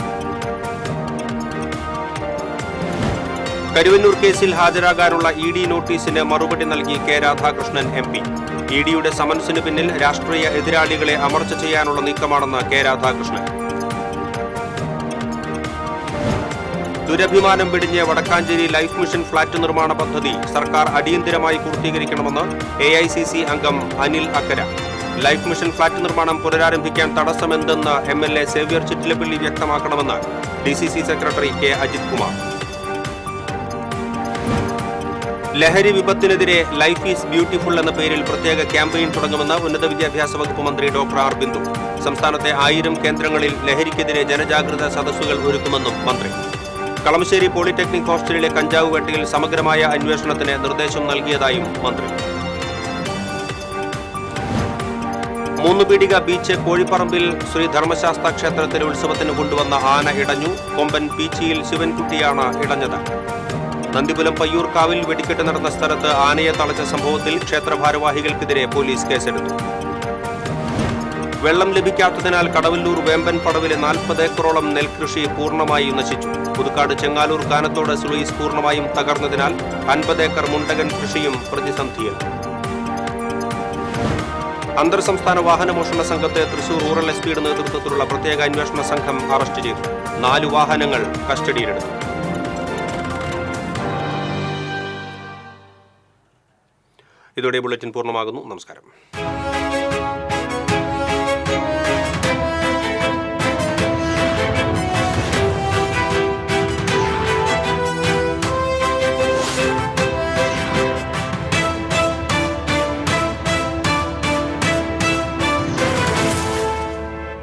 കരുവന്നൂർ കേസിൽ ഹാജരാകാനുള്ള ED നോട്ടീസിന് മറുപടി നൽകി കെ രാധാകൃഷ്ണൻ MP. EDയുടെ സമൻസിന് പിന്നിൽ രാഷ്ട്രീയ എതിരാളികളെ അമർച്ച ചെയ്യാനുള്ള നീക്കമാണെന്ന് കെ രാധാകൃഷ്ണൻ. ദുരഭിമാനം വെടിഞ്ഞ് വടക്കാഞ്ചേരി ലൈഫ് മിഷൻ ഫ്ളാറ്റ് നിർമ്മാണ പദ്ധതി സർക്കാർ അടിയന്തരമായി പൂർത്തീകരിക്കണമെന്ന് AICC അംഗം Anil Akkara. Life mission flat നിർമ്മാണം പുനരാരംഭിക്കാൻ തടസ്സമെന്തെന്ന് MLA സേവ്യർ ചിറ്റിലപ്പള്ളി വ്യക്തമാക്കണമെന്ന് DCC secretary K. Ajith Kumar. ലഹരി വിപത്തിനെതിരെ ലൈഫ് ഈസ് ബ്യൂട്ടിഫുൾ എന്ന പേരിൽ പ്രത്യേക ക്യാമ്പയിൻ തുടങ്ങുമെന്ന് ഉന്നത വിദ്യാഭ്യാസ വകുപ്പ് മന്ത്രി ഡോക്ടർ ആർ. ബിന്ദു. സംസ്ഥാനത്തെ 1000 കേന്ദ്രങ്ങളിൽ ലഹരിക്കെതിരെ ജനജാഗ്രതാ സദസ്സുകൾ ഒരുക്കുമെന്നും മന്ത്രി. കളമശ്ശേരി പോളിടെക്നിക് ഹോസ്റ്റലിലെ കഞ്ചാവ് വേട്ടയിൽ സമഗ്രമായ അന്വേഷണത്തിന് നിർദ്ദേശം നൽകിയതായും മന്ത്രി. മൂന്നുപീടിക ബീച്ച് കോഴിപ്പറമ്പിൽ ശ്രീ ധർമ്മശാസ്ത്ര ക്ഷേത്രത്തിലെ ഉത്സവത്തിന് കൊണ്ടുവന്ന ആന ഇടഞ്ഞു. കൊമ്പൻ പീച്ചിയിൽ ശിവൻകുട്ടിയാണ് ഇടഞ്ഞത്. നന്ദിപുലം പയ്യൂർക്കാവിൽ വെടിക്കെട്ട് നടന്ന സ്ഥലത്ത് ആനയെ തളച്ച സംഭവത്തിൽ ക്ഷേത്ര ഭാരവാഹികൾക്കെതിരെ പോലീസ് കേസെടുത്തു. വെള്ളം ലഭിക്കാത്തതിനാൽ കടവല്ലൂർ വേമ്പൻ പടവിലെ 40 ഏക്കറോളം നെൽകൃഷി പൂർണ്ണമായി നശിച്ചു. പുതുക്കാട് ചെങ്ങാലൂർ കാനത്തോട് സ്ലൂയിസ് പൂർണ്ണമായും തകർന്നതിനാൽ 50 ഏക്കർ മുണ്ടകൻ കൃഷിയും പ്രതിസന്ധിയിൽ. അന്തർ സംസ്ഥാന വാഹനമോഷണ സംഘത്തെ തൃശൂർ റൂറൽ SP-യുടെ നേതൃത്വത്തിലുള്ള പ്രത്യേക അന്വേഷണ സംഘം അറസ്റ്റ് ചെയ്തു. 4 വാഹനങ്ങൾ കസ്റ്റഡിയിലെടുത്തു. ഇതോടെ ബുള്ളറ്റിൻ പൂർണ്ണമാകുന്നു. നമസ്കാരം.